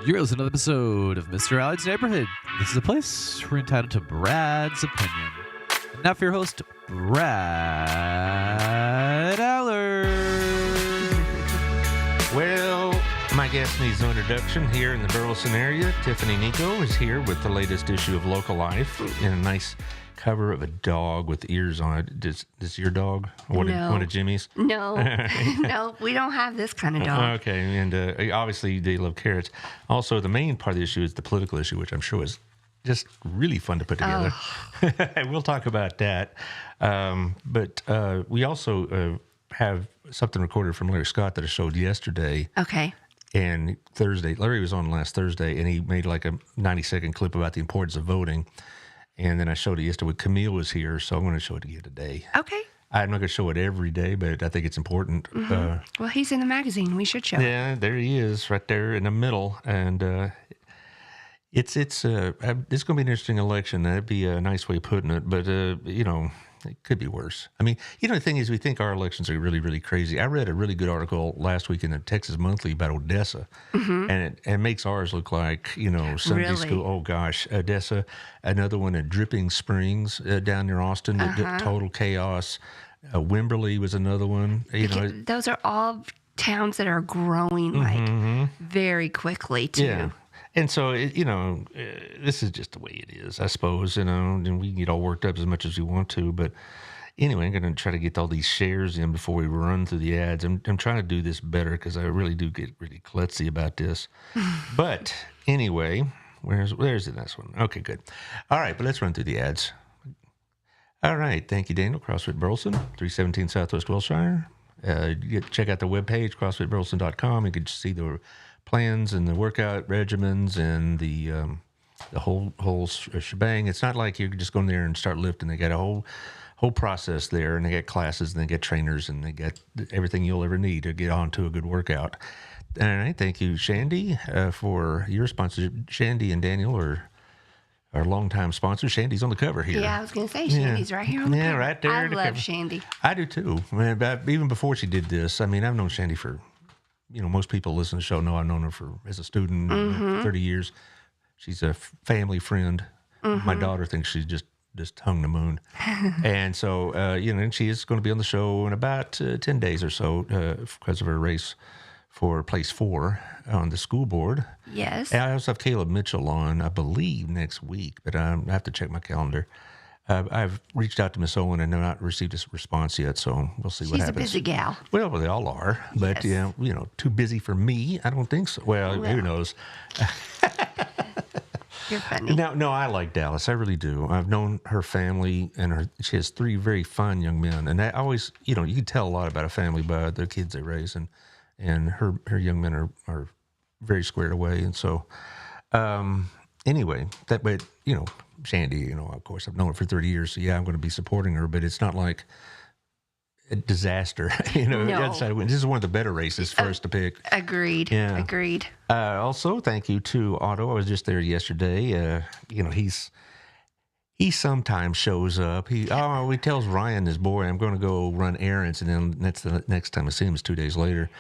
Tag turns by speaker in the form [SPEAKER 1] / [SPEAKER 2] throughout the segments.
[SPEAKER 1] You're listening to an episode of Mr. Allard's Neighborhood. This is a place we're entitled to Brad's opinion. And now for your host, Brad Allard.
[SPEAKER 2] Well, my guest needs no introduction here in the Burleson area. Tiffany Niko is here with the latest issue of Local Life in a nice cover of a dog with ears on it. Is your dog? One of Jimmy's?
[SPEAKER 3] No, no, we don't have this kind of dog.
[SPEAKER 2] Okay, and obviously they love carrots. Also, the main part of the issue is the political issue, which I'm sure is just really fun to put together. We'll talk about that. But we also have something recorded from Larry Scott that I showed yesterday.
[SPEAKER 3] Okay.
[SPEAKER 2] And Thursday, Larry was on last Thursday, and he made like a 90-second clip about the importance of voting. And then I showed it yesterday. Camille was here, so I'm going to show it again today.
[SPEAKER 3] Okay.
[SPEAKER 2] I'm not going to show it every day, but I think it's important.
[SPEAKER 3] Mm-hmm. Well, he's in the magazine. We should show it.
[SPEAKER 2] Yeah, there he is, right there in the middle. And it's going to be an interesting election. That'd be a nice way of putting it. But, it could be worse. I mean, the thing is, we think our elections are really, really crazy. I read a really good article last week in the Texas Monthly about Odessa, and it makes ours look like, Sunday
[SPEAKER 3] Really?
[SPEAKER 2] school. Oh, gosh, Odessa. Another one at Dripping Springs down near Austin, total chaos. Wimberley was another one.
[SPEAKER 3] Those are all towns that are growing very quickly, too.
[SPEAKER 2] Yeah. And so, this is just the way it is, I suppose, and we can get all worked up as much as we want to. But anyway, I'm going to try to get all these shares in before we run through the ads. I'm trying to do this better because I really do get really klutzy about this. But anyway, there's the next one. Okay, good. All right, but let's run through the ads. All right. Thank you, Daniel. CrossFit Burleson, 317 Southwest Wilshire. Check out the webpage, CrossFitBurleson.com. You can see the plans and the workout regimens and the whole shebang. It's not like you're just going there and start lifting. They got a whole process there, and they got classes, and they get trainers, and they got everything you'll ever need to get on to a good workout. All right, thank you, Shandy, for your sponsorship. Shandy and Daniel are our longtime sponsors. Shandy's on the cover here.
[SPEAKER 3] Yeah, I was going to say, Shandy's right here on the cover.
[SPEAKER 2] Yeah, right there.
[SPEAKER 3] I love Shandy.
[SPEAKER 2] I do too. Even before she did this, I've known Shandy for, most people listen to the show know I've known her as a student, 30 years. She's a family friend. My daughter thinks she's just hung the moon. And so, and she is going to be on the show in about 10 days or so because of her race for place 4 on the school board.
[SPEAKER 3] Yes.
[SPEAKER 2] And I also have Caleb Mitchell on, I believe, next week, but I have to check my calendar. I've reached out to Miss Owen and have not received a response yet, so we'll see what happens.
[SPEAKER 3] She's a busy gal.
[SPEAKER 2] Well, they all are, but
[SPEAKER 3] Yes.
[SPEAKER 2] too busy for me. I don't think so. Well, who knows?
[SPEAKER 3] You're funny.
[SPEAKER 2] No, I like Dallas. I really do. I've known her family, and she has 3 very fine young men, and that always, you can tell a lot about a family by the kids they raise, and her young men are very squared away, and so anyway, but Shandy, of course, I've known her for 30 years, so yeah, I'm going to be supporting her, but it's not like a disaster.
[SPEAKER 3] No.
[SPEAKER 2] This is one of the better races for us to pick.
[SPEAKER 3] Agreed.
[SPEAKER 2] Yeah.
[SPEAKER 3] Agreed.
[SPEAKER 2] Also, thank you to Otto. I was just there yesterday. He sometimes shows up. He tells Ryan, his boy, I'm going to go run errands, and then that's the next time I see him is 2 days later.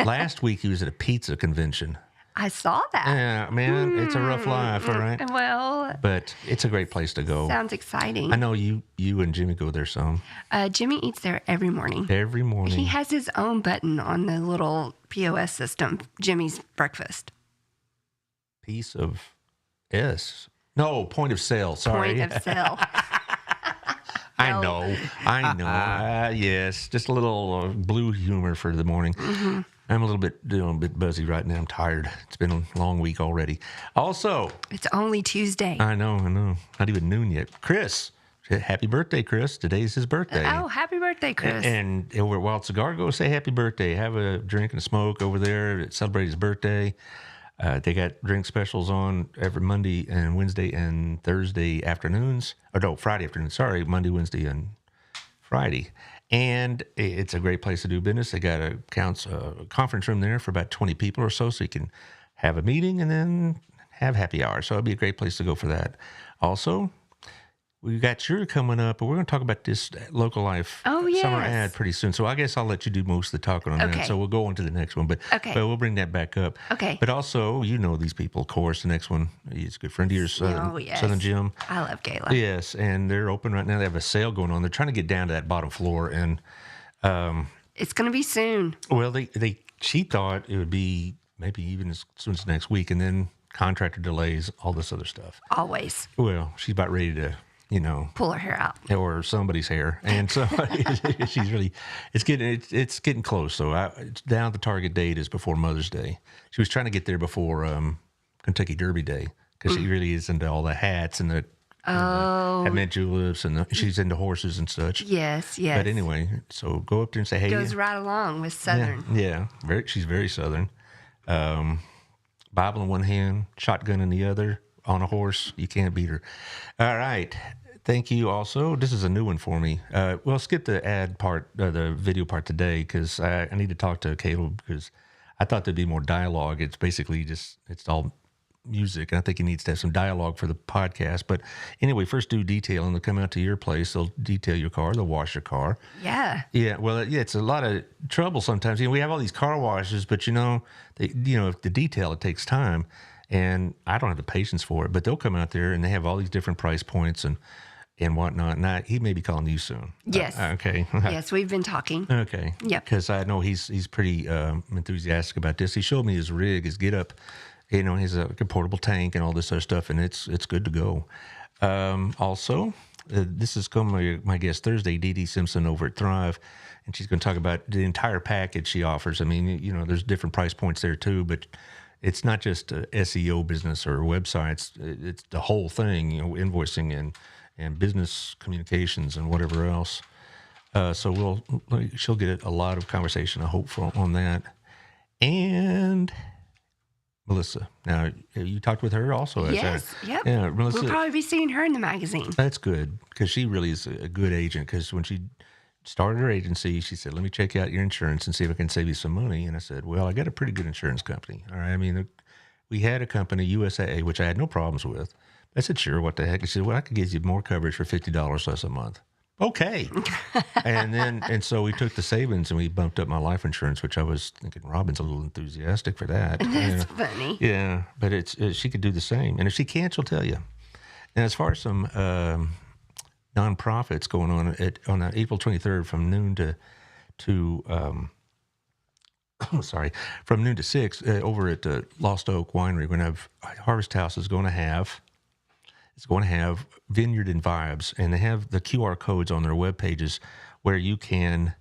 [SPEAKER 2] Last week he was at a pizza convention.
[SPEAKER 3] I saw that.
[SPEAKER 2] Yeah, man, it's a rough life, all right?
[SPEAKER 3] Well,
[SPEAKER 2] But it's a great place to go.
[SPEAKER 3] sounds exciting.
[SPEAKER 2] I know you and Jimmy go there some.
[SPEAKER 3] Jimmy eats there every morning.
[SPEAKER 2] Every morning.
[SPEAKER 3] He has his own button on the little POS system, Jimmy's breakfast.
[SPEAKER 2] Piece of S. No, point of sale. Sorry.
[SPEAKER 3] Point of sale.
[SPEAKER 2] I
[SPEAKER 3] No.
[SPEAKER 2] know. Yes, just a little blue humor for the morning. I'm a bit buzzy right now. I'm tired. It's been a long week already. Also,
[SPEAKER 3] It's only Tuesday.
[SPEAKER 2] I know. Not even noon yet. Chris, happy birthday, Chris. Today's his birthday.
[SPEAKER 3] Oh, happy birthday, Chris.
[SPEAKER 2] And over at Wild Cigar, go say happy birthday. Have a drink and a smoke over there. Celebrate his birthday. They got drink specials on every Monday and Wednesday and Thursday afternoons. Or no, Friday afternoon. Sorry, Monday, Wednesday, and Friday. And it's a great place to do business. They got a conference room there for about 20 people or so you can have a meeting and then have happy hour. So it'd be a great place to go for that. Also, we got your coming up, but we're going to talk about this Local Life
[SPEAKER 3] Oh,
[SPEAKER 2] summer
[SPEAKER 3] yes.
[SPEAKER 2] ad pretty soon. So I guess I'll let you do most of the talking on
[SPEAKER 3] Okay.
[SPEAKER 2] that. So we'll go on to the next one, but we'll bring that back up.
[SPEAKER 3] Okay.
[SPEAKER 2] But also, you know these people, of course. The next one, he's a good friend of yours, Southern Jim.
[SPEAKER 3] I love Gala.
[SPEAKER 2] Yes, and they're open right now. They have a sale going on. They're trying to get down to that bottom floor, and
[SPEAKER 3] It's going to be soon.
[SPEAKER 2] well, she thought it would be maybe even as soon as next week, and then contractor delays, all this other stuff.
[SPEAKER 3] Always.
[SPEAKER 2] Well, she's about ready to,
[SPEAKER 3] Pull her hair out.
[SPEAKER 2] or somebody's hair, and so she's really, it's getting close. So it's down. The target date is before Mother's Day. She was trying to get there before Kentucky Derby Day because she really is into all the hats and the had juleps, and she's into horses and such.
[SPEAKER 3] Yes.
[SPEAKER 2] But anyway, so go up there and say, hey.
[SPEAKER 3] Goes right along with Southern.
[SPEAKER 2] Yeah. She's very Southern. Bible in one hand, shotgun in the other, on a horse. You can't beat her. All right. Thank you also. This is a new one for me. Well, skip the ad part, the video part today, because I need to talk to Caleb because I thought there'd be more dialogue. It's basically it's all music, and I think he needs to have some dialogue for the podcast. But anyway, first do detailing. They'll come out to your place. They'll detail your car. They'll wash your car.
[SPEAKER 3] Yeah.
[SPEAKER 2] Yeah. Well, it's a lot of trouble sometimes. We have all these car washes, but if the detail, it takes time, and I don't have the patience for it. But they'll come out there and they have all these different price points and whatnot. And he may be calling you soon.
[SPEAKER 3] Yes.
[SPEAKER 2] Okay.
[SPEAKER 3] Yes, we've been talking.
[SPEAKER 2] Okay.
[SPEAKER 3] Yep.
[SPEAKER 2] Because I know he's pretty enthusiastic about this. He showed me his rig, his get up. He has a portable tank and all this other stuff, and it's good to go. Also, this is coming my guest Thursday, Dee Dee Simpson over at Thrive, and she's going to talk about the entire package she offers. I mean, there's different price points there too, but it's not just a SEO business or websites. It's the whole thing, invoicing and business communications and whatever else. So she'll get a lot of conversation, I hope, on that. And Melissa. Now, you talked with her also.
[SPEAKER 3] Yes. Yep.
[SPEAKER 2] Yeah, Melissa.
[SPEAKER 3] We'll probably be seeing her in the magazine.
[SPEAKER 2] That's good because she really is a good agent. Because when she started her agency, she said, "Let me check out your insurance and see if I can save you some money." And I said, "Well, I got a pretty good insurance company. All right. I mean, we had a company, USAA, which I had no problems with. I said, "Sure. What the heck?" She said, "Well, I could give you more coverage for $50 less a month." Okay. and so we took the savings and we bumped up my life insurance, which I was thinking Robin's a little enthusiastic for that.
[SPEAKER 3] That's funny.
[SPEAKER 2] Yeah, but she could do the same. And if she can't, she'll tell you. And as far as some nonprofits going on April 23rd from noon from noon to 6 over at Lost Oak Winery, we're going to have Harvest House is going to have Vineyard and Vibes, and they have the QR codes on their web pages where you can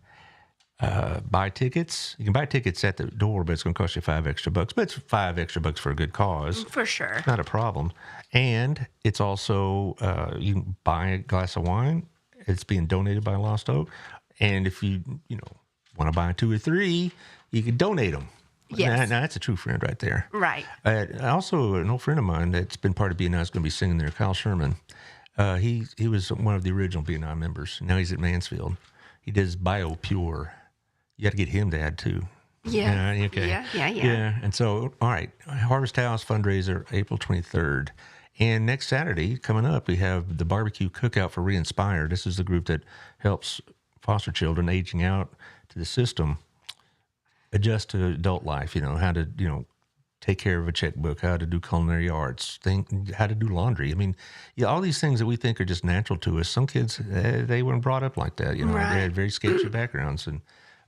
[SPEAKER 2] buy tickets. You can buy tickets at the door, but it's going to cost you $5 extra. But it's $5 extra for a good cause.
[SPEAKER 3] For sure.
[SPEAKER 2] It's not a problem. And it's also, you can buy a glass of wine. It's being donated by Lost Oak. And if you want to buy 2 or 3, you can donate them.
[SPEAKER 3] Yes.
[SPEAKER 2] Now, that's a true friend right there.
[SPEAKER 3] Right.
[SPEAKER 2] Also, an old friend of mine that's been part of BNI is going to be singing there, Kyle Sherman. He was one of the original BNI members. Now he's at Mansfield. He does BioPure. You got to get him to add too.
[SPEAKER 3] Yeah.
[SPEAKER 2] Okay.
[SPEAKER 3] Yeah.
[SPEAKER 2] And so, all right, Harvest House fundraiser, April 23rd. And next Saturday, coming up, we have the barbecue cookout for Re-Inspire. This is the group that helps foster children aging out to the system adjust to adult life, how to, take care of a checkbook, how to do culinary arts, how to do laundry. I mean, all these things that we think are just natural to us. Some kids, they weren't brought up like that,
[SPEAKER 3] Right.
[SPEAKER 2] They had very sketchy backgrounds and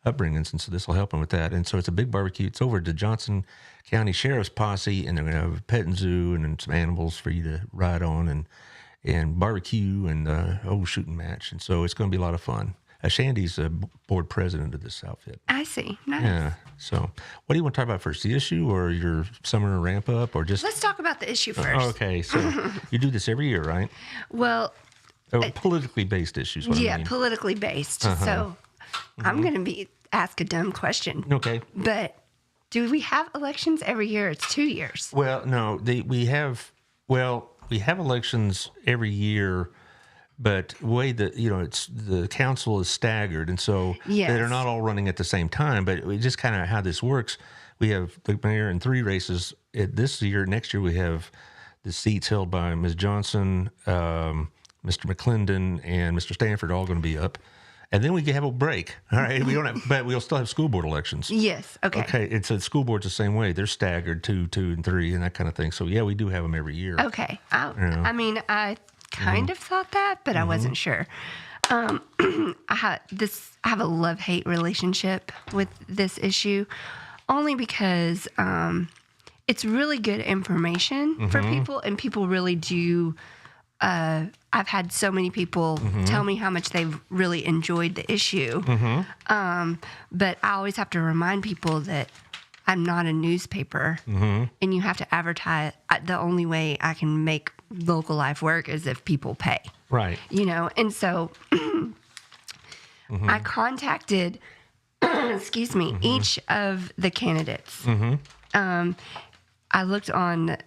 [SPEAKER 2] upbringings, and so this will help them with that. And so it's a big barbecue. It's over at the Johnson County Sheriff's Posse, and they're going to have a petting zoo and then some animals for you to ride on and barbecue and shooting match. And so it's going to be a lot of fun. Shandy's a board president of this outfit.
[SPEAKER 3] I see. Nice.
[SPEAKER 2] Yeah. So what do you want to talk about first? The issue or your summer ramp up or just...
[SPEAKER 3] Let's talk about the issue first.
[SPEAKER 2] Okay. So you do this every year, right?
[SPEAKER 3] Well...
[SPEAKER 2] politically based issues. What I mean.
[SPEAKER 3] Politically based. So I'm going to ask a dumb question.
[SPEAKER 2] Okay.
[SPEAKER 3] But do we have elections every year? It's 2 years.
[SPEAKER 2] Well, no. We have elections every year. But the way that, it's the council is staggered. And so they're not all running at the same time. But we just kind of how this works. We have the mayor in 3 races this year. Next year, we have the seats held by Ms. Johnson, Mr. McClendon, and Mr. Stanford are all going to be up. And then we can have a break. All right. We don't have, but we'll still have school board elections.
[SPEAKER 3] Yes. Okay.
[SPEAKER 2] Okay. And so the school board's the same way. They're staggered 2, 2, and 3, and that kind of thing. So yeah, we do have them every year.
[SPEAKER 3] Okay. I mean, I kind of thought that, but I wasn't sure. I have a love-hate relationship with this issue, only because it's really good information for people, and people really do. I've had so many people tell me how much they've really enjoyed the issue, but I always have to remind people that I'm not a newspaper, and you have to advertise. The only way I can make local life work is if people pay.
[SPEAKER 2] Right.
[SPEAKER 3] And so I contacted, excuse me, each of the candidates. I looked on,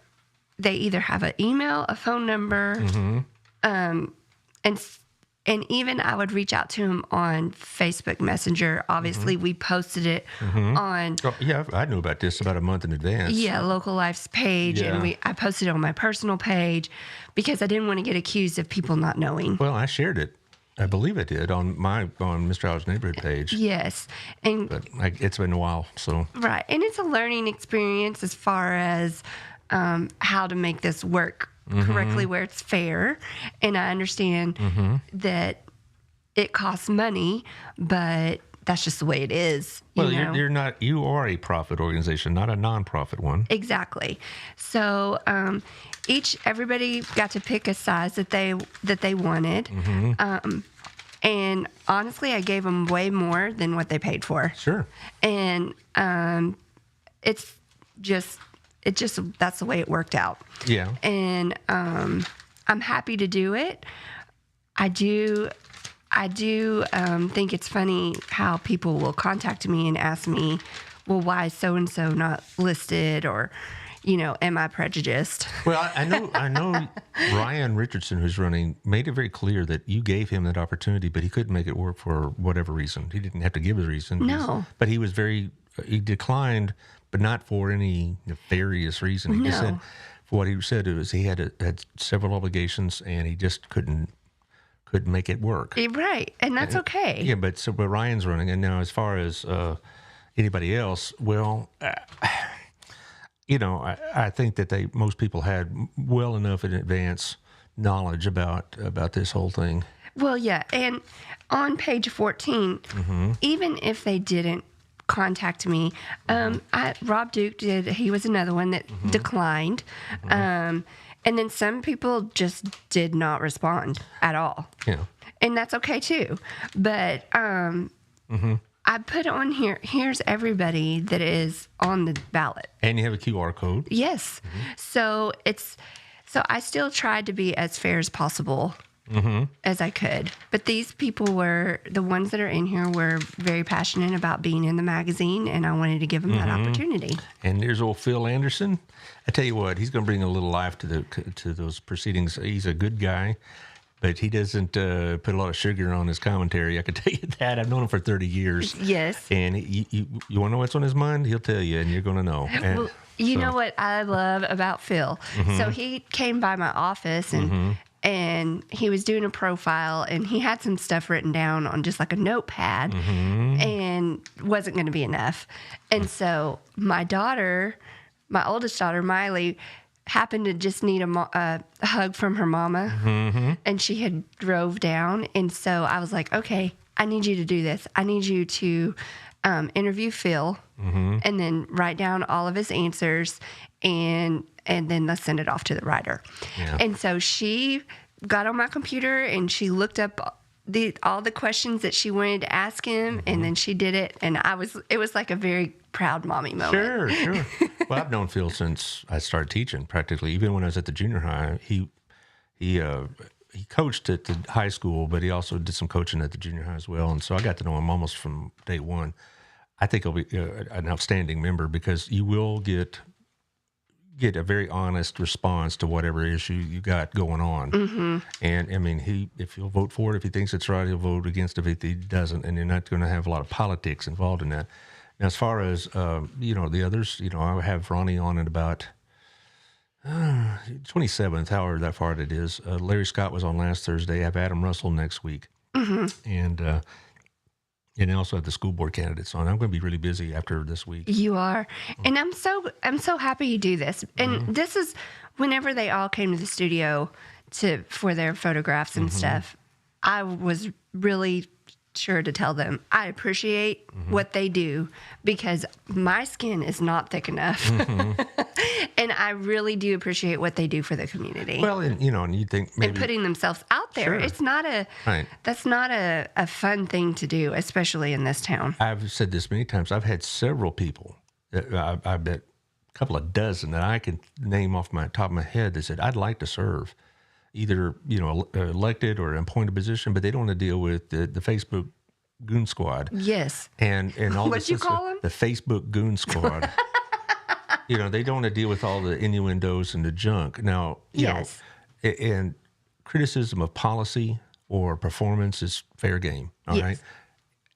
[SPEAKER 3] they either have an email, a phone number, and even I would reach out to them on Facebook Messenger. Obviously, we posted it on.
[SPEAKER 2] Oh, yeah, I knew about this about a month in advance.
[SPEAKER 3] Yeah, Local Life's page, and I posted it on my personal page because I didn't want to get accused of people not knowing.
[SPEAKER 2] Well, I shared it. I believe I did on Mr. Allard's neighborhood page.
[SPEAKER 3] Yes, and
[SPEAKER 2] But it's been a while, so
[SPEAKER 3] right, and it's a learning experience as far as how to make this work correctly where it's fair. And I understand that it costs money, but that's just the way it is.
[SPEAKER 2] Well, you're not. You are a profit organization, not a nonprofit one.
[SPEAKER 3] Exactly. So everybody got to pick a size that they wanted. And honestly, I gave them way more than what they paid for.
[SPEAKER 2] Sure.
[SPEAKER 3] And it's just that's the way it worked out.
[SPEAKER 2] Yeah.
[SPEAKER 3] And I'm happy to do it. I do think it's funny how people will contact me and ask me, well, why is so-and-so not listed, or, am I prejudiced?
[SPEAKER 2] Well, I know Ryan Richardson, who's running, made it very clear that you gave him that opportunity, but he couldn't make it work for whatever reason. He didn't have to give a reason.
[SPEAKER 3] No.
[SPEAKER 2] But he declined, but not for any nefarious reason. He just said, for what he said, it was he had several obligations, and he just couldn't make it work.
[SPEAKER 3] Right, and that's okay.
[SPEAKER 2] Yeah, but Ryan's running, and now as far as anybody else, well, I think that most people had well enough in advance knowledge about this whole thing.
[SPEAKER 3] Well, yeah, and on page 14, even if they didn't contact me, Rob Duke did. He was another one that declined. And then some people just did not respond at all.
[SPEAKER 2] Yeah.
[SPEAKER 3] And that's okay too. But I put on here's everybody that is on the ballot.
[SPEAKER 2] And you have a QR code.
[SPEAKER 3] Yes. So I still tried to be as fair as possible as I could. But these people the ones that are in here were very passionate about being in the magazine, and I wanted to give them that opportunity.
[SPEAKER 2] And there's old Phil Anderson. I tell you what, he's going to bring a little life to those proceedings. He's a good guy, but he doesn't put a lot of sugar on his commentary. I can tell you that. I've known him for 30 years.
[SPEAKER 3] Yes.
[SPEAKER 2] And you want to know what's on his mind? He'll tell you, and you're going to know.
[SPEAKER 3] Well, you know what I love about Phil? So he came by my office and he was doing a profile, and he had some stuff written down on just like a notepad, and wasn't going to be enough. And so my oldest daughter, Miley, happened to just need a hug from her mama, and she had drove down. And so I was like, okay, I need you to do this. I need you to interview Phil, and then write down all of his answers, and then let's send it off to the writer.
[SPEAKER 2] Yeah.
[SPEAKER 3] And so she got on my computer and she looked up all the questions that she wanted to ask him, and then she did it. And it was like a very proud mommy moment.
[SPEAKER 2] Sure. Well, I've known Phil since I started teaching, practically. Even when I was at the junior high, he coached at the high school, but he also did some coaching at the junior high as well. And so I got to know him almost from day one. I think he'll be an outstanding member, because you will get a very honest response to whatever issue you got going on. And I mean, if he'll vote for it, if he thinks it's right, he'll vote against it if he doesn't, and you're not going to have a lot of politics involved in that. Now, as far as the others, I have Ronnie on in about 27th, however that far it is. Larry Scott was on last Thursday. I have Adam Russell next week. And I also have the school board candidates on. I'm going to be really busy after this week.
[SPEAKER 3] You are. And I'm so happy you do this. And this is whenever they all came to the studio for their photographs and stuff, I was really sure to tell them I appreciate what they do because my skin is not thick enough. And I really do appreciate what they do for the community.
[SPEAKER 2] Well, and you think maybe...
[SPEAKER 3] And putting themselves out there.
[SPEAKER 2] Sure.
[SPEAKER 3] It's not that's not a fun thing to do, especially in this town.
[SPEAKER 2] I've said this many times. I've had several people, I bet a couple of dozen that I can name off my top of my head that said, I'd like to serve either, elected or appointed position, but they don't want to deal with the Facebook goon squad.
[SPEAKER 3] Yes.
[SPEAKER 2] And all
[SPEAKER 3] What'd you call them?
[SPEAKER 2] The Facebook goon squad. They don't want to deal with all the innuendos and the junk. Now,
[SPEAKER 3] Yes.
[SPEAKER 2] And criticism of policy or performance is fair game. All right.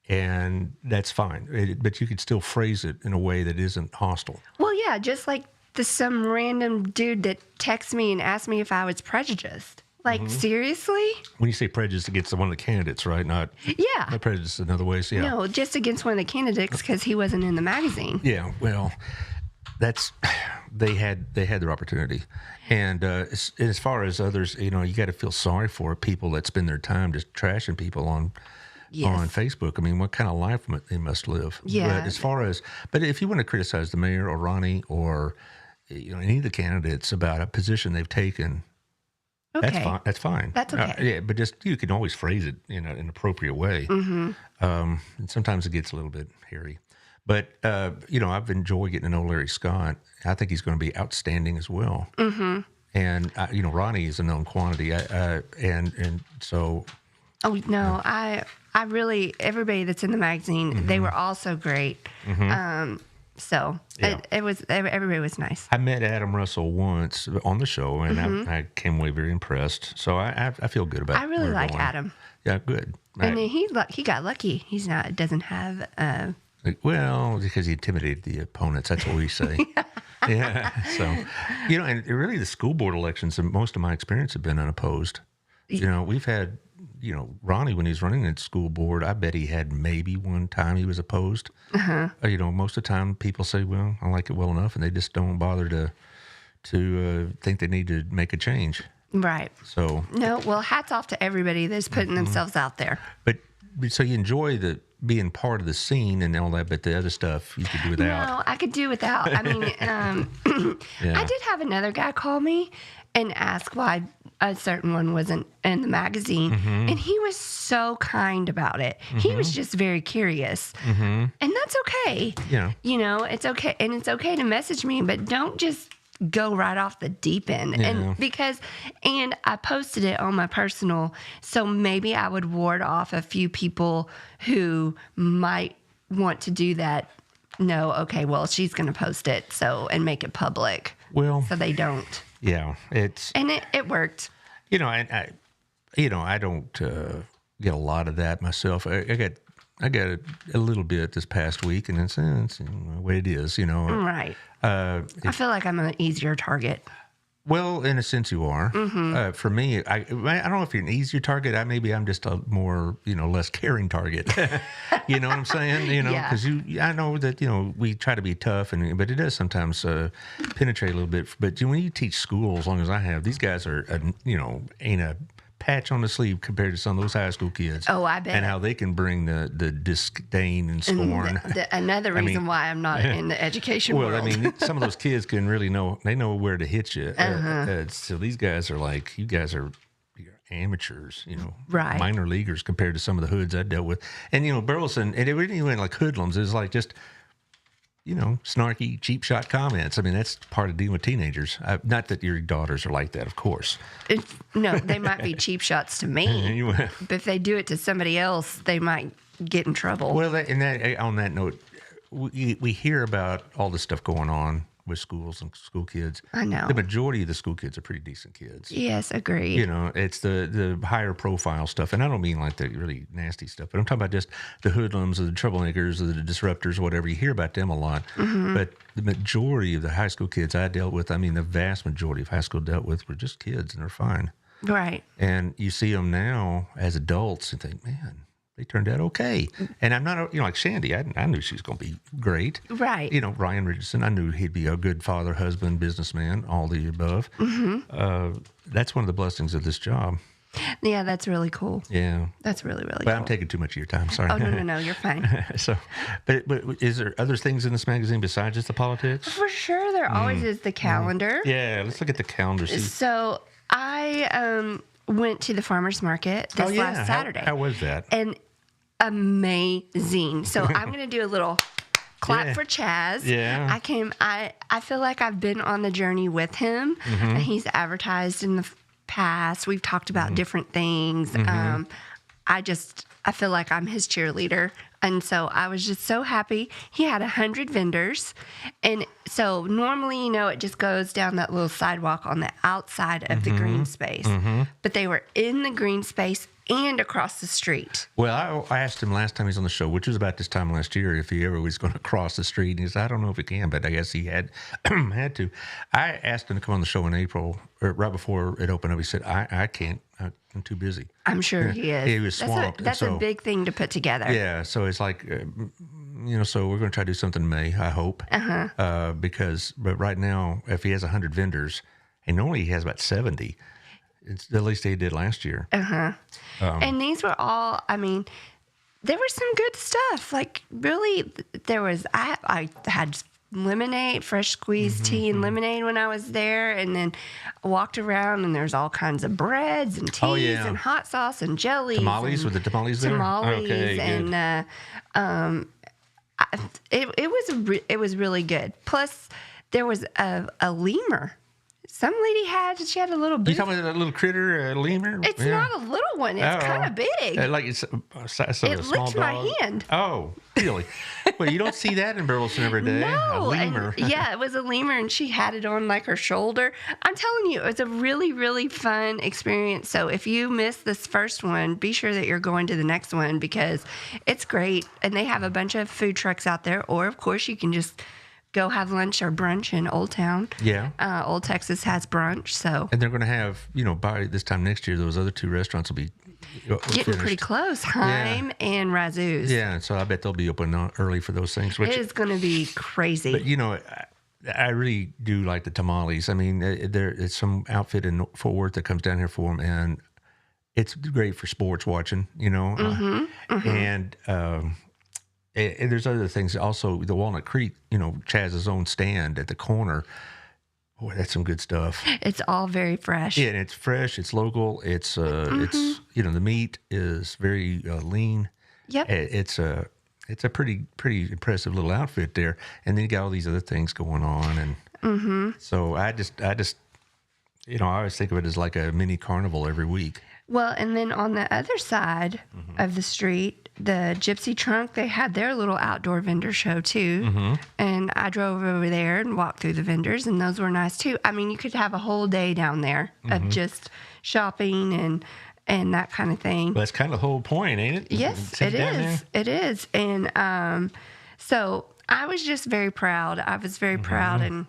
[SPEAKER 2] And that's fine. But you could still phrase it in a way that isn't hostile.
[SPEAKER 3] Well, yeah, just like some random dude that texts me and asked me if I was prejudiced. Like, seriously?
[SPEAKER 2] When you say prejudice against one of the candidates, right? Not prejudice in other ways. Yeah.
[SPEAKER 3] No, just against one of the candidates because he wasn't in the magazine.
[SPEAKER 2] Yeah. Well, they had their opportunity, and as far as others, you got to feel sorry for people that spend their time just trashing people on Facebook. I mean, what kind of life they must live?
[SPEAKER 3] Yeah.
[SPEAKER 2] But if you want to criticize the mayor or Ronnie or any of the candidates about a position they've taken,
[SPEAKER 3] okay,
[SPEAKER 2] that's fine.
[SPEAKER 3] That's okay.
[SPEAKER 2] But just you can always phrase it in an appropriate way. And sometimes it gets a little bit hairy. But, I've enjoyed getting to know Larry Scott. I think he's going to be outstanding as well. And, Ronnie is a known quantity. And so.
[SPEAKER 3] Oh, no, I really, everybody that's in the magazine, they were all so great. So everybody was nice.
[SPEAKER 2] I met Adam Russell once on the show, and I came away very impressed. So I feel good about it.
[SPEAKER 3] I really like Adam.
[SPEAKER 2] Yeah, good.
[SPEAKER 3] And he got lucky. Doesn't have...
[SPEAKER 2] Well, because he intimidated the opponents. That's what we say. Yeah. So, and really the school board elections, most of my experience have been unopposed. We've had, Ronnie, when he was running that school board, I bet he had maybe one time he was opposed. Most of the time people say, well, I like it well enough, and they just don't bother to think they need to make a change.
[SPEAKER 3] Right.
[SPEAKER 2] So.
[SPEAKER 3] No, well, hats off to everybody that's putting themselves out there.
[SPEAKER 2] But so you enjoy being part of the scene and all that, but the other stuff you could do without.
[SPEAKER 3] No, I could do without. I mean, I did have another guy call me and ask why a certain one wasn't in the magazine, and he was so kind about it. He was just very curious, and that's okay.
[SPEAKER 2] Yeah.
[SPEAKER 3] It's okay, and it's okay to message me, but don't just go right off the deep end.
[SPEAKER 2] Yeah.
[SPEAKER 3] And I posted it on my personal, so maybe I would ward off a few people who might want to do that. No, okay, well, she's going to post it and make it public.
[SPEAKER 2] Well,
[SPEAKER 3] so they don't.
[SPEAKER 2] Yeah,
[SPEAKER 3] and it worked.
[SPEAKER 2] I don't get a lot of that myself. I got a little bit this past week, and it's the way it is,
[SPEAKER 3] Right. I feel like I'm an easier target.
[SPEAKER 2] Well, in a sense, you are. For me, I don't know if you're an easier target. I'm just a more, less caring target. You know what I'm saying? Because I know that we try to be tough, but it does sometimes penetrate a little bit. But when you teach school, as long as I have, these guys are, ain't a patch on the sleeve compared to some of those high school kids.
[SPEAKER 3] Oh, I bet.
[SPEAKER 2] And how they can bring the disdain and scorn.
[SPEAKER 3] Another reason why I'm not in the education world.
[SPEAKER 2] Well, some of those kids can really know where to hit you. So these guys are like, you guys are amateurs,
[SPEAKER 3] right.
[SPEAKER 2] Minor leaguers compared to some of the hoods I dealt with. And, Burleson, and it really went like hoodlums. It was like just, snarky, cheap shot comments. That's part of dealing with teenagers. Not that your daughters are like that, of course.
[SPEAKER 3] No, they might be cheap shots to me. But if they do it to somebody else, they might get in trouble.
[SPEAKER 2] Well, on that note, we hear about all this stuff going on with schools and school kids.
[SPEAKER 3] I know.
[SPEAKER 2] The majority of the school kids are pretty decent kids.
[SPEAKER 3] Yes, agreed.
[SPEAKER 2] You know, it's the higher profile stuff. And I don't mean like the really nasty stuff, but I'm talking about just the hoodlums or the troublemakers or the disruptors or whatever. You hear about them a lot. But the majority of the high school kids I dealt with, I mean, the vast majority of high school dealt with were just kids, and they're fine.
[SPEAKER 3] Right.
[SPEAKER 2] And you see them now as adults and think, man, they turned out okay. And I'm not, you know, like Shandy, I knew she was going to be great.
[SPEAKER 3] Right.
[SPEAKER 2] You know, Ryan Richardson, I knew he'd be a good father, husband, businessman, all the above. That's one of the blessings of this job.
[SPEAKER 3] Yeah, that's really cool.
[SPEAKER 2] Yeah.
[SPEAKER 3] That's really, really
[SPEAKER 2] But
[SPEAKER 3] cool.
[SPEAKER 2] I'm taking too much of your time. Sorry.
[SPEAKER 3] Oh, no, you're fine.
[SPEAKER 2] So, but is there other things in this magazine besides just the politics?
[SPEAKER 3] For sure, there always is the calendar.
[SPEAKER 2] Yeah, let's look at the calendar. See.
[SPEAKER 3] So I went to the farmer's market this last Saturday.
[SPEAKER 2] How was that?
[SPEAKER 3] And amazing. So I'm going to do a little clap for Chaz.
[SPEAKER 2] Yeah.
[SPEAKER 3] I feel like I've been on the journey with him. He's advertised in the past. We've talked about different things. I feel like I'm his cheerleader. And so I was just so happy. He had 100 vendors. And so normally, you know, it just goes down that little sidewalk on the outside of the green space. But they were in the green space and across the street.
[SPEAKER 2] Well, I asked him last time he was on the show, which was about this time last year, if he ever was going to cross the street. And he said, I don't know if he can, but I guess he had to. I asked him to come on the show in April, or right before it opened up. He said, I can't. I'm too busy.
[SPEAKER 3] I'm sure he is.
[SPEAKER 2] He was swamped.
[SPEAKER 3] That's a big thing to put together.
[SPEAKER 2] Yeah, so it's like, you know, so we're going to try to do something in May, I hope. But right now, if he has 100 vendors, and normally he has about 70, it's at least he did last year.
[SPEAKER 3] And these were all, I mean, there was some good stuff. Like, really, there was, I had lemonade, fresh squeezed tea and lemonade when I was there. And then I walked around and there's all kinds of breads and teas and hot sauce and jellies.
[SPEAKER 2] Tamales? With the tamales there?
[SPEAKER 3] Tamales.
[SPEAKER 2] Okay,
[SPEAKER 3] and it was really good. Plus, there was a lemur. Some lady had a little bit.
[SPEAKER 2] You talking about a little critter, a lemur?
[SPEAKER 3] It's not a little one. It's kind of big.
[SPEAKER 2] Like it's a small
[SPEAKER 3] licked
[SPEAKER 2] dog.
[SPEAKER 3] my hand.
[SPEAKER 2] Oh, really? Well, you don't see that in Burleson every day.
[SPEAKER 3] No,
[SPEAKER 2] a lemur.
[SPEAKER 3] Yeah, it was a lemur, and she had it on like her shoulder. I'm telling you, it was a really, really fun experience. So if you missed this first one, be sure that you're going to the next one because it's great. And they have a bunch of food trucks out there, or of course you can just go have lunch or brunch in Old Town.
[SPEAKER 2] Yeah.
[SPEAKER 3] Old Texas has brunch, so.
[SPEAKER 2] And they're going to have, you know, by this time next year, those other two restaurants will be
[SPEAKER 3] getting
[SPEAKER 2] finished.
[SPEAKER 3] pretty close. Haim and Razoo's.
[SPEAKER 2] Yeah, so I bet they'll be open early for those things. Which,
[SPEAKER 3] it is going to be crazy.
[SPEAKER 2] But, you know, I really do like the tamales. I mean, it's some outfit in Fort Worth that comes down here for them, and it's great for sports watching, you know. And there's other things. Also, the Walnut Creek, you know, Chaz's own stand at the corner. Boy, that's some good stuff.
[SPEAKER 3] It's all very fresh.
[SPEAKER 2] Yeah, and it's fresh. It's local. It's you know, the meat is very lean.
[SPEAKER 3] Yep.
[SPEAKER 2] It's a pretty impressive little outfit there. And then you got all these other things going on, and so I just you know, I always think of it as like a mini carnival every week.
[SPEAKER 3] Well, and then on the other side of the street, the Gypsy Trunk, they had their little outdoor vendor show too. And I drove over there and walked through the vendors, and those were nice too. I mean, you could have a whole day down there of just shopping and that kind of thing.
[SPEAKER 2] Well, that's kind of the whole point, ain't it?
[SPEAKER 3] Yes, it is. It is. And so I was just very proud. I was very proud, and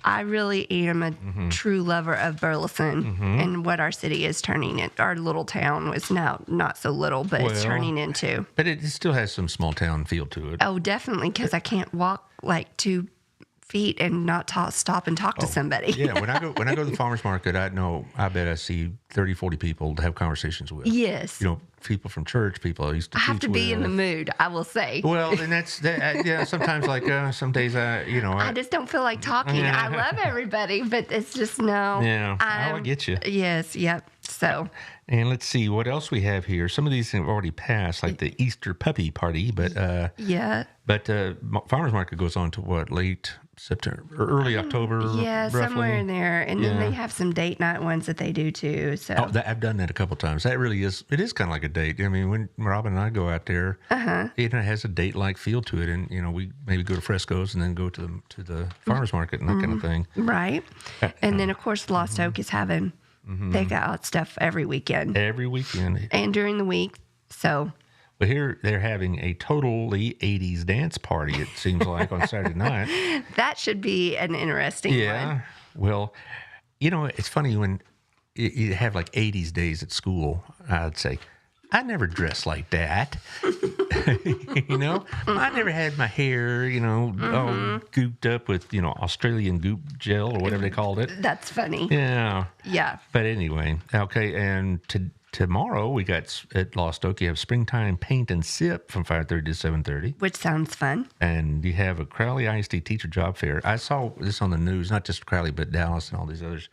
[SPEAKER 3] I really am a true lover of Burleson and what our city is turning it. Our little town was now not so little, but it's turning into.
[SPEAKER 2] But it still has some small town feel to it.
[SPEAKER 3] Oh, definitely, because I can't walk like 2 feet and not stop and talk to somebody.
[SPEAKER 2] Yeah, when I go to the farmer's market, I bet I see 30, 40 people to have conversations with.
[SPEAKER 3] Yes.
[SPEAKER 2] You know, people from church, people I used to
[SPEAKER 3] I have
[SPEAKER 2] teach
[SPEAKER 3] to be
[SPEAKER 2] with.
[SPEAKER 3] in the mood, I will say.
[SPEAKER 2] Well, and that's yeah. Sometimes, like some days,
[SPEAKER 3] I just don't feel like talking. I love everybody, but it's just no.
[SPEAKER 2] Yeah, I get you.
[SPEAKER 3] Yes, yep. So.
[SPEAKER 2] And let's see what else we have here. Some of these have already passed, like the Easter puppy party, but
[SPEAKER 3] yeah.
[SPEAKER 2] But farmers market goes on to what, late September or early October?
[SPEAKER 3] Yeah,
[SPEAKER 2] roughly?
[SPEAKER 3] somewhere in there. And then they have some date night ones that they do too. too. So
[SPEAKER 2] I've done that a couple times. That really is. It is kind of like a date. I mean, when Robin and I go out there, it has a date-like feel to it, and we maybe go to Fresco's and then go to the farmers market and that kind of thing.
[SPEAKER 3] Right. And then of course Lost Oak is having they got stuff every weekend.
[SPEAKER 2] Every weekend
[SPEAKER 3] And during the week. So
[SPEAKER 2] But here they're having a totally 80s dance party, it seems like, on Saturday night.
[SPEAKER 3] that should be an interesting one.
[SPEAKER 2] Yeah. Well, it's funny when you have like 80s days at school, I'd say, I never dressed like that. I never had my hair, all gooped up with, Australian goop gel or whatever they called it.
[SPEAKER 3] That's funny.
[SPEAKER 2] Yeah.
[SPEAKER 3] Yeah.
[SPEAKER 2] But anyway, okay. And tomorrow we got at Lost Oak, you have Springtime Paint and Sip from 5:30 to 7:30.
[SPEAKER 3] Which sounds fun.
[SPEAKER 2] And you have a Crowley ISD Teacher Job Fair. I saw this on the news, not just Crowley, but Dallas and all these others.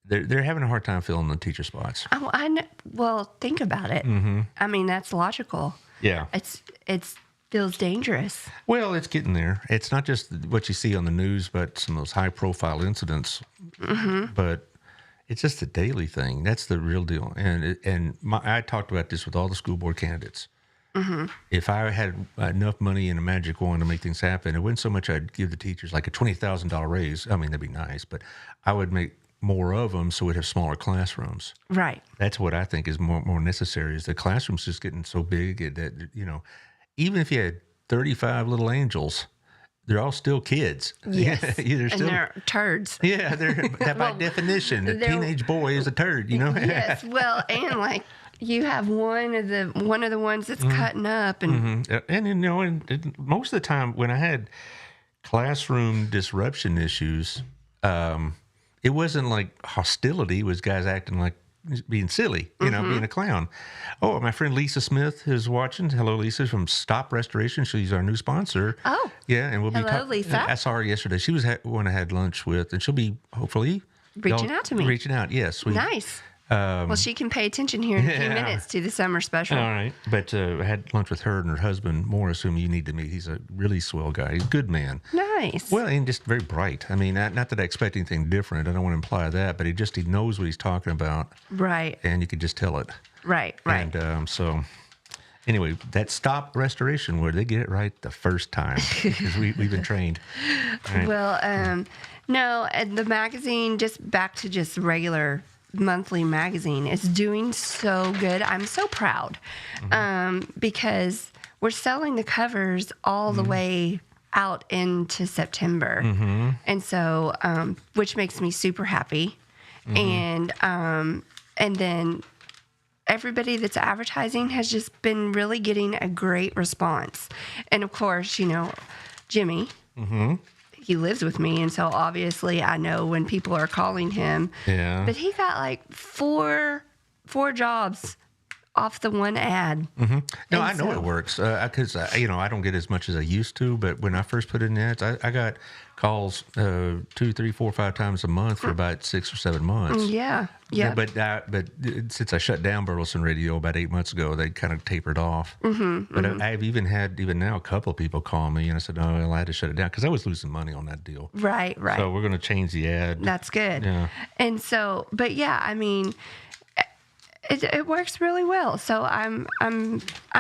[SPEAKER 2] They're having a hard time filling the teacher spots.
[SPEAKER 3] Oh, I know. Well, think about it.
[SPEAKER 2] Mm-hmm.
[SPEAKER 3] I mean, that's logical.
[SPEAKER 2] Yeah.
[SPEAKER 3] It feels dangerous.
[SPEAKER 2] Well, it's getting there. It's not just what you see on the news, but some of those high-profile incidents. Mm-hmm. But it's just a daily thing. That's the real deal. And I talked about this with all the school board candidates. Mm-hmm. If I had enough money and a magic wand to make things happen, it wasn't so much I'd give the teachers like a $20,000 raise. I mean, that'd be nice, but I would make more of them so we'd have smaller classrooms.
[SPEAKER 3] Right.
[SPEAKER 2] That's what I think is more necessary. Is the classroom's just getting so big that even if you had 35 little angels, they're all still kids.
[SPEAKER 3] Yes.
[SPEAKER 2] They're
[SPEAKER 3] turds.
[SPEAKER 2] Yeah, that by definition, a teenage boy is a turd.
[SPEAKER 3] Yes. Well, and like you have one of the ones that's cutting up, and
[SPEAKER 2] and most of the time when I had classroom disruption issues, it wasn't like hostility. It was guys acting like being silly, being a clown. Oh, my friend Lisa Smith is watching. Hello, Lisa from Stop Restoration. She's our new sponsor.
[SPEAKER 3] Oh,
[SPEAKER 2] yeah, and we'll be.
[SPEAKER 3] Hello, Lisa.
[SPEAKER 2] I saw her yesterday. She was one I had lunch with, and she'll be hopefully
[SPEAKER 3] reaching out to me.
[SPEAKER 2] Reaching out, yes.
[SPEAKER 3] Nice. Well, she can pay attention here in a few minutes to the summer special.
[SPEAKER 2] All right. But I had lunch with her and her husband, Morris, whom you need to meet. He's a really swell guy. He's a good man.
[SPEAKER 3] Nice.
[SPEAKER 2] Well, and just very bright. I mean, not that I expect anything different. I don't want to imply that, but he knows what he's talking about.
[SPEAKER 3] Right.
[SPEAKER 2] And you can just tell it.
[SPEAKER 3] Right.
[SPEAKER 2] And so, anyway, that Stop Restoration, where they get it right the first time, because we've been trained.
[SPEAKER 3] Right. Well, no, and the magazine, just back to just regular monthly magazine, is doing so good. I'm so proud because we're selling the covers all the way out into September. And so, which makes me super happy. And then everybody that's advertising has just been really getting a great response. And of course, Jimmy, he lives with me, and so obviously I know when people are calling him.
[SPEAKER 2] Yeah.
[SPEAKER 3] But he got like four jobs off the one ad.
[SPEAKER 2] No, I know it works because I don't get as much as I used to. But when I first put in ads, I got calls 2, 3, 4, 5 times a month for about 6 or 7 months.
[SPEAKER 3] Yeah.
[SPEAKER 2] But since I shut down Burleson Radio about 8 months ago, they kind of tapered off. But I've even now a couple of people call me, and I said, "No, I had to shut it down because I was losing money on that deal."
[SPEAKER 3] Right.
[SPEAKER 2] So we're going to change the ad.
[SPEAKER 3] That's good.
[SPEAKER 2] Yeah.
[SPEAKER 3] And so, but yeah, I mean, it works really well. So I'm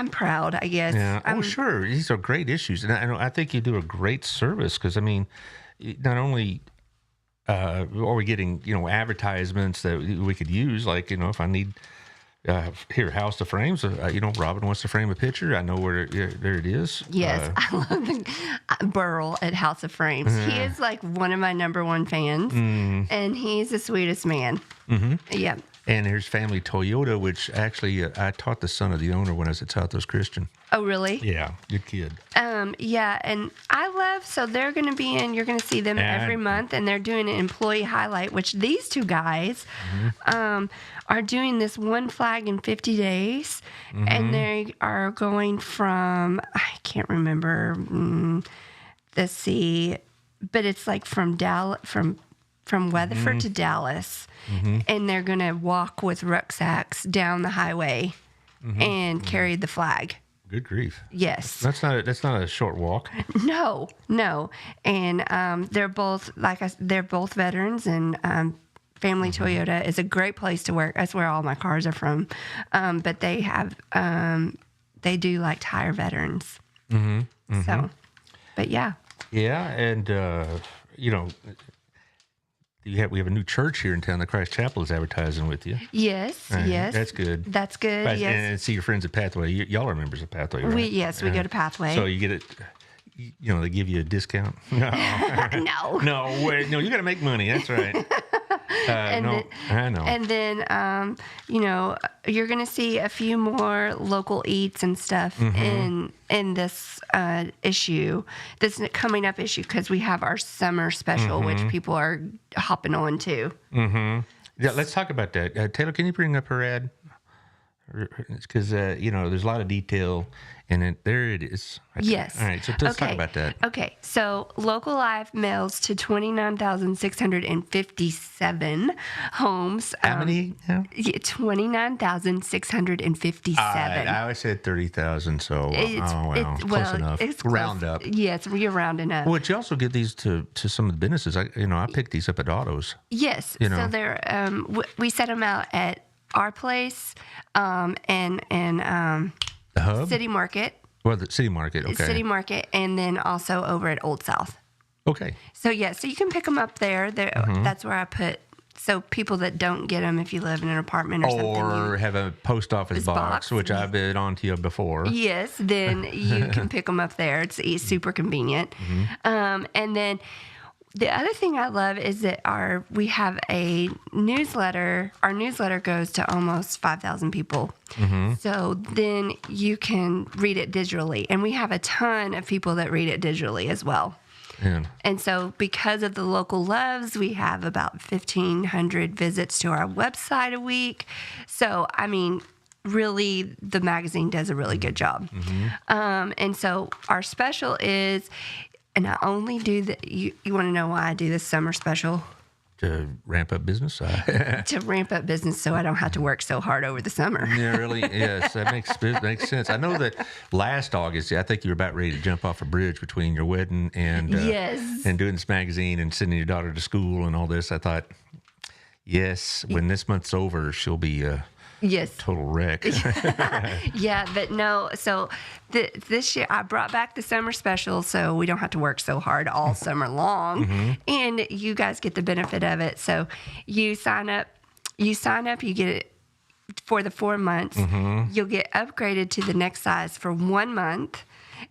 [SPEAKER 3] proud, I guess.
[SPEAKER 2] Yeah. Sure. These are great issues, and I think you do a great service because I mean, not only are we getting advertisements that we could use, like if I need House of Frames, Robin wants to frame a picture, I know where there it is.
[SPEAKER 3] Yes, I love the Burl at House of Frames. He is like one of my number one fans, and he's the sweetest man. Yeah.
[SPEAKER 2] And there's Family Toyota, which actually I taught the son of the owner when I was at Southwest Christian.
[SPEAKER 3] Oh, really?
[SPEAKER 2] Yeah, good kid.
[SPEAKER 3] Yeah, and so they're going to be you're going to see them every month, and they're doing an employee highlight, which these two guys are doing this one flag in 50 days, and they are going from, I can't remember, let's see, but it's like from Weatherford to Dallas, and they're going to walk with rucksacks down the highway and carry the flag.
[SPEAKER 2] Good grief!
[SPEAKER 3] Yes,
[SPEAKER 2] that's not a short walk.
[SPEAKER 3] No, and they're both they're both veterans and Family Toyota is a great place to work. That's where all my cars are from. But they have, they do like hire veterans. So, but yeah.
[SPEAKER 2] Yeah, and we have a new church here in town. The Christ Chapel is advertising with you.
[SPEAKER 3] Yes,
[SPEAKER 2] Right,
[SPEAKER 3] yes.
[SPEAKER 2] that's good.
[SPEAKER 3] That's good.
[SPEAKER 2] Right,
[SPEAKER 3] Yes.
[SPEAKER 2] And see your friends at Pathway. Y'all are members of Pathway, right?
[SPEAKER 3] We go to Pathway.
[SPEAKER 2] So you get it. They give you a discount. No,
[SPEAKER 3] No.
[SPEAKER 2] no, wait, no. You got to make money. That's right. I know.
[SPEAKER 3] And then, you're going to see a few more local eats and stuff in this issue, this coming up issue, because we have our summer special, which people are hopping on to.
[SPEAKER 2] Yeah, let's talk about that. Taylor, can you bring up her ad? Because there's a lot of detail in it. There it is.
[SPEAKER 3] Yes.
[SPEAKER 2] All right. So let's talk about that.
[SPEAKER 3] Okay. So Local Life mails to 29,657 homes.
[SPEAKER 2] How many now?
[SPEAKER 3] 29,657.
[SPEAKER 2] I always said 30,000. So close enough.
[SPEAKER 3] It's close.
[SPEAKER 2] Round up.
[SPEAKER 3] Yes, you're rounding up.
[SPEAKER 2] Well, you also get these to some of the businesses. I picked these up at Autos.
[SPEAKER 3] Yes. So they're we set them out at our place and
[SPEAKER 2] The Hub?
[SPEAKER 3] City Market.
[SPEAKER 2] Well, the City Market, okay.
[SPEAKER 3] City Market, and then also over at Old South.
[SPEAKER 2] Okay.
[SPEAKER 3] So, so you can pick them up there. That's where I put, so people that don't get them if you live in an apartment or something.
[SPEAKER 2] Or have a post office box, which I've been on to you before.
[SPEAKER 3] Yes, then you can pick them up there. It's super convenient. And then the other thing I love is that we have a newsletter. Our newsletter goes to almost 5,000 people. So then you can read it digitally. And we have a ton of people that read it digitally as well.
[SPEAKER 2] Yeah.
[SPEAKER 3] And so because of the local loves, we have about 1,500 visits to our website a week. So, I mean, really, the magazine does a really good job. And so our special is... And I only do you want to know why I do this summer special?
[SPEAKER 2] To ramp up business?
[SPEAKER 3] To ramp up business so I don't have to work so hard over the summer.
[SPEAKER 2] Yeah, really. Yes, that makes sense. I know that last August, I think you were about ready to jump off a bridge between your wedding and and doing this magazine and sending your daughter to school and all this. I thought, yes, when this month's over, she'll be total wreck.
[SPEAKER 3] Yeah, but no. So this year I brought back the summer special, so we don't have to work so hard all summer long, and you guys get the benefit of it. So you sign up, you get it for the 4 months. You'll get upgraded to the next size for 1 month.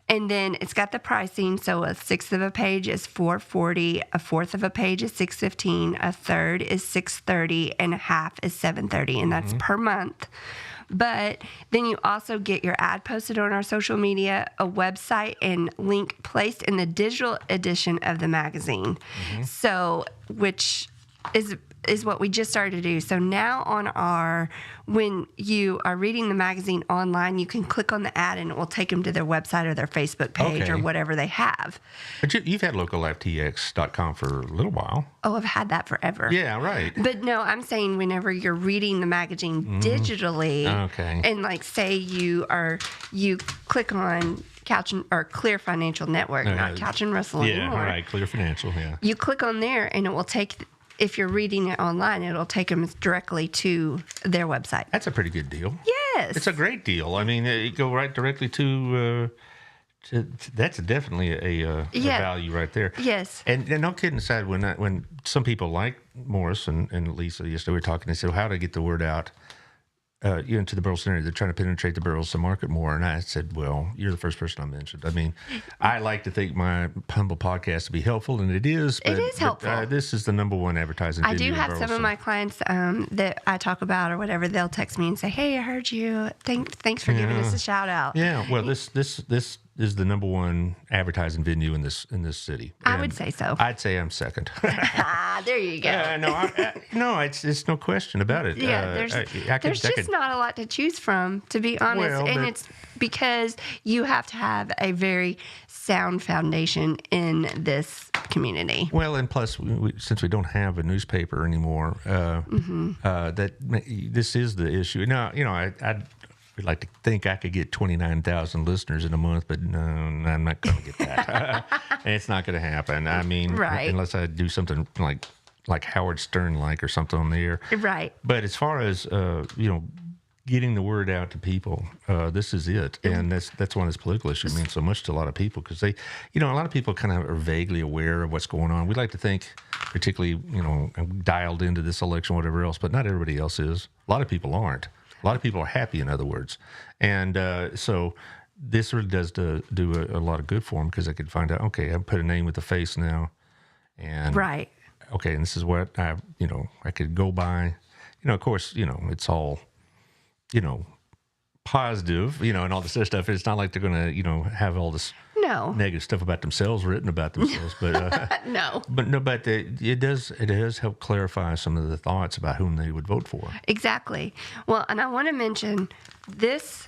[SPEAKER 3] And then it's got the pricing. So a sixth of a page is $440, a fourth of a page is $615, a third is $630, and a half is $730, and that's per month. But then you also get your ad posted on our social media, a website, and link placed in the digital edition of the magazine. So, which is what we just started to do. So now when you are reading the magazine online, you can click on the ad and it will take them to their website or their Facebook page or whatever they have.
[SPEAKER 2] But you've had locallifetx.com for a little while.
[SPEAKER 3] Oh, I've had that forever.
[SPEAKER 2] Yeah, right.
[SPEAKER 3] But no, I'm saying whenever you're reading the magazine digitally, and like say you click on Couch or Clear Financial Network, not Couch and Russell anymore.
[SPEAKER 2] Yeah, right, Clear Financial, yeah.
[SPEAKER 3] You click on there and it will take... If you're reading it online, it'll take them directly to their website.
[SPEAKER 2] That's a pretty good deal.
[SPEAKER 3] Yes.
[SPEAKER 2] It's a great deal. I mean, you go right directly to that's definitely a value right there.
[SPEAKER 3] Yes.
[SPEAKER 2] And no kidding aside, when some people like Morris and Lisa yesterday were talking, they said, well, how to get the word out to the Burleson area. They're trying to penetrate the Burleson market more. And I said, well, you're the first person I mentioned. I mean, I like to think my humble podcast to be helpful, and it is. But,
[SPEAKER 3] it is helpful.
[SPEAKER 2] This is the number one advertising
[SPEAKER 3] I
[SPEAKER 2] venue
[SPEAKER 3] do have
[SPEAKER 2] in
[SPEAKER 3] some of my clients that I talk about or whatever. They'll text me and say, hey, I heard you. Thanks for giving us a shout out.
[SPEAKER 2] Yeah, well, this is the number one advertising venue in this city.
[SPEAKER 3] I would say so.
[SPEAKER 2] I'd say I'm second.
[SPEAKER 3] There you go.
[SPEAKER 2] No, it's no question about it.
[SPEAKER 3] Yeah, there's just not a lot to choose from, to be honest.
[SPEAKER 2] Well,
[SPEAKER 3] it's because you have to have a very sound foundation in this community.
[SPEAKER 2] Well, and plus, since we don't have a newspaper anymore, this is the issue. Now, I'd like to think I could get 29,000 listeners in a month, but no, I'm not going to get that. It's not going to happen. I mean, unless I do something like like Howard Stern like or something on the air.
[SPEAKER 3] Right.
[SPEAKER 2] But as far as getting the word out to people, this is it, and that's why this political issue means so much to a lot of people, because they, a lot of people kind of are vaguely aware of what's going on. We like to think, particularly, dialed into this election, whatever else, but not everybody else is. A lot of people aren't. A lot of people are happy, in other words, and so this really does do a lot of good for them, because they could find out, okay, I put a name with a face now, and
[SPEAKER 3] Right.
[SPEAKER 2] okay, and this is what I could go by. Of course, it's all, positive, and all this other stuff. It's not like they're going to, have all this
[SPEAKER 3] No.
[SPEAKER 2] negative stuff about themselves written about themselves. But
[SPEAKER 3] No.
[SPEAKER 2] but it does help clarify some of the thoughts about whom they would vote for.
[SPEAKER 3] Exactly. Well, and I want to mention this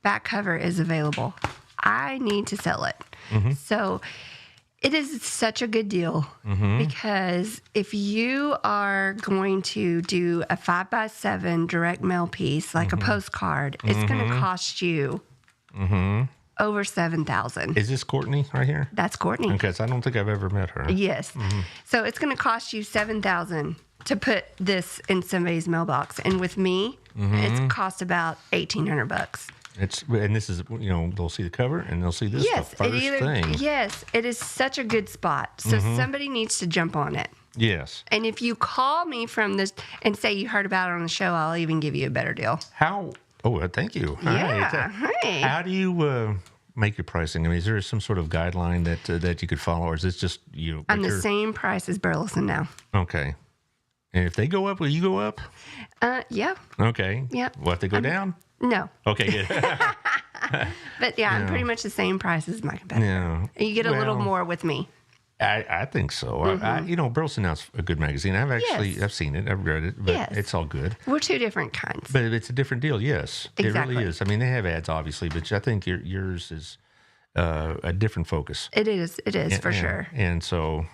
[SPEAKER 3] back cover is available. I need to sell it. So it is such a good deal because if you are going to do a 5x7 direct mail piece, like a postcard, it's going to cost you over $7,000.
[SPEAKER 2] Is this Courtney right here?
[SPEAKER 3] That's Courtney.
[SPEAKER 2] Okay, so I don't think I've ever met her.
[SPEAKER 3] Yes. So it's going to cost you $7,000 to put this in somebody's mailbox, and with me, it's cost about $1,800.
[SPEAKER 2] And this is, they'll see the cover and they'll see this the first thing.
[SPEAKER 3] Yes, it is such a good spot. So somebody needs to jump on it.
[SPEAKER 2] Yes.
[SPEAKER 3] And if you call me from this and say you heard about it on the show, I'll even give you a better deal.
[SPEAKER 2] Thank you.
[SPEAKER 3] Yeah. Hey.
[SPEAKER 2] How do you make your pricing? I mean, is there some sort of guideline that you could follow, or is this just you?
[SPEAKER 3] I'm the same price as Burleson now.
[SPEAKER 2] Okay. And if they go up, will you go up?
[SPEAKER 3] Yeah.
[SPEAKER 2] Okay.
[SPEAKER 3] Yeah.
[SPEAKER 2] What if they go down?
[SPEAKER 3] No.
[SPEAKER 2] Okay, good.
[SPEAKER 3] But yeah, I'm pretty much the same price as my competitor.
[SPEAKER 2] Yeah.
[SPEAKER 3] You get a little more with me.
[SPEAKER 2] I think so. Burleson Now's a good magazine. I've seen it, I've read it, but it's all good.
[SPEAKER 3] We're two different kinds.
[SPEAKER 2] But it's a different deal, yes.
[SPEAKER 3] Exactly.
[SPEAKER 2] It really is. I mean, they have ads, obviously, but I think yours is a different focus.
[SPEAKER 3] It is for sure.
[SPEAKER 2] And so,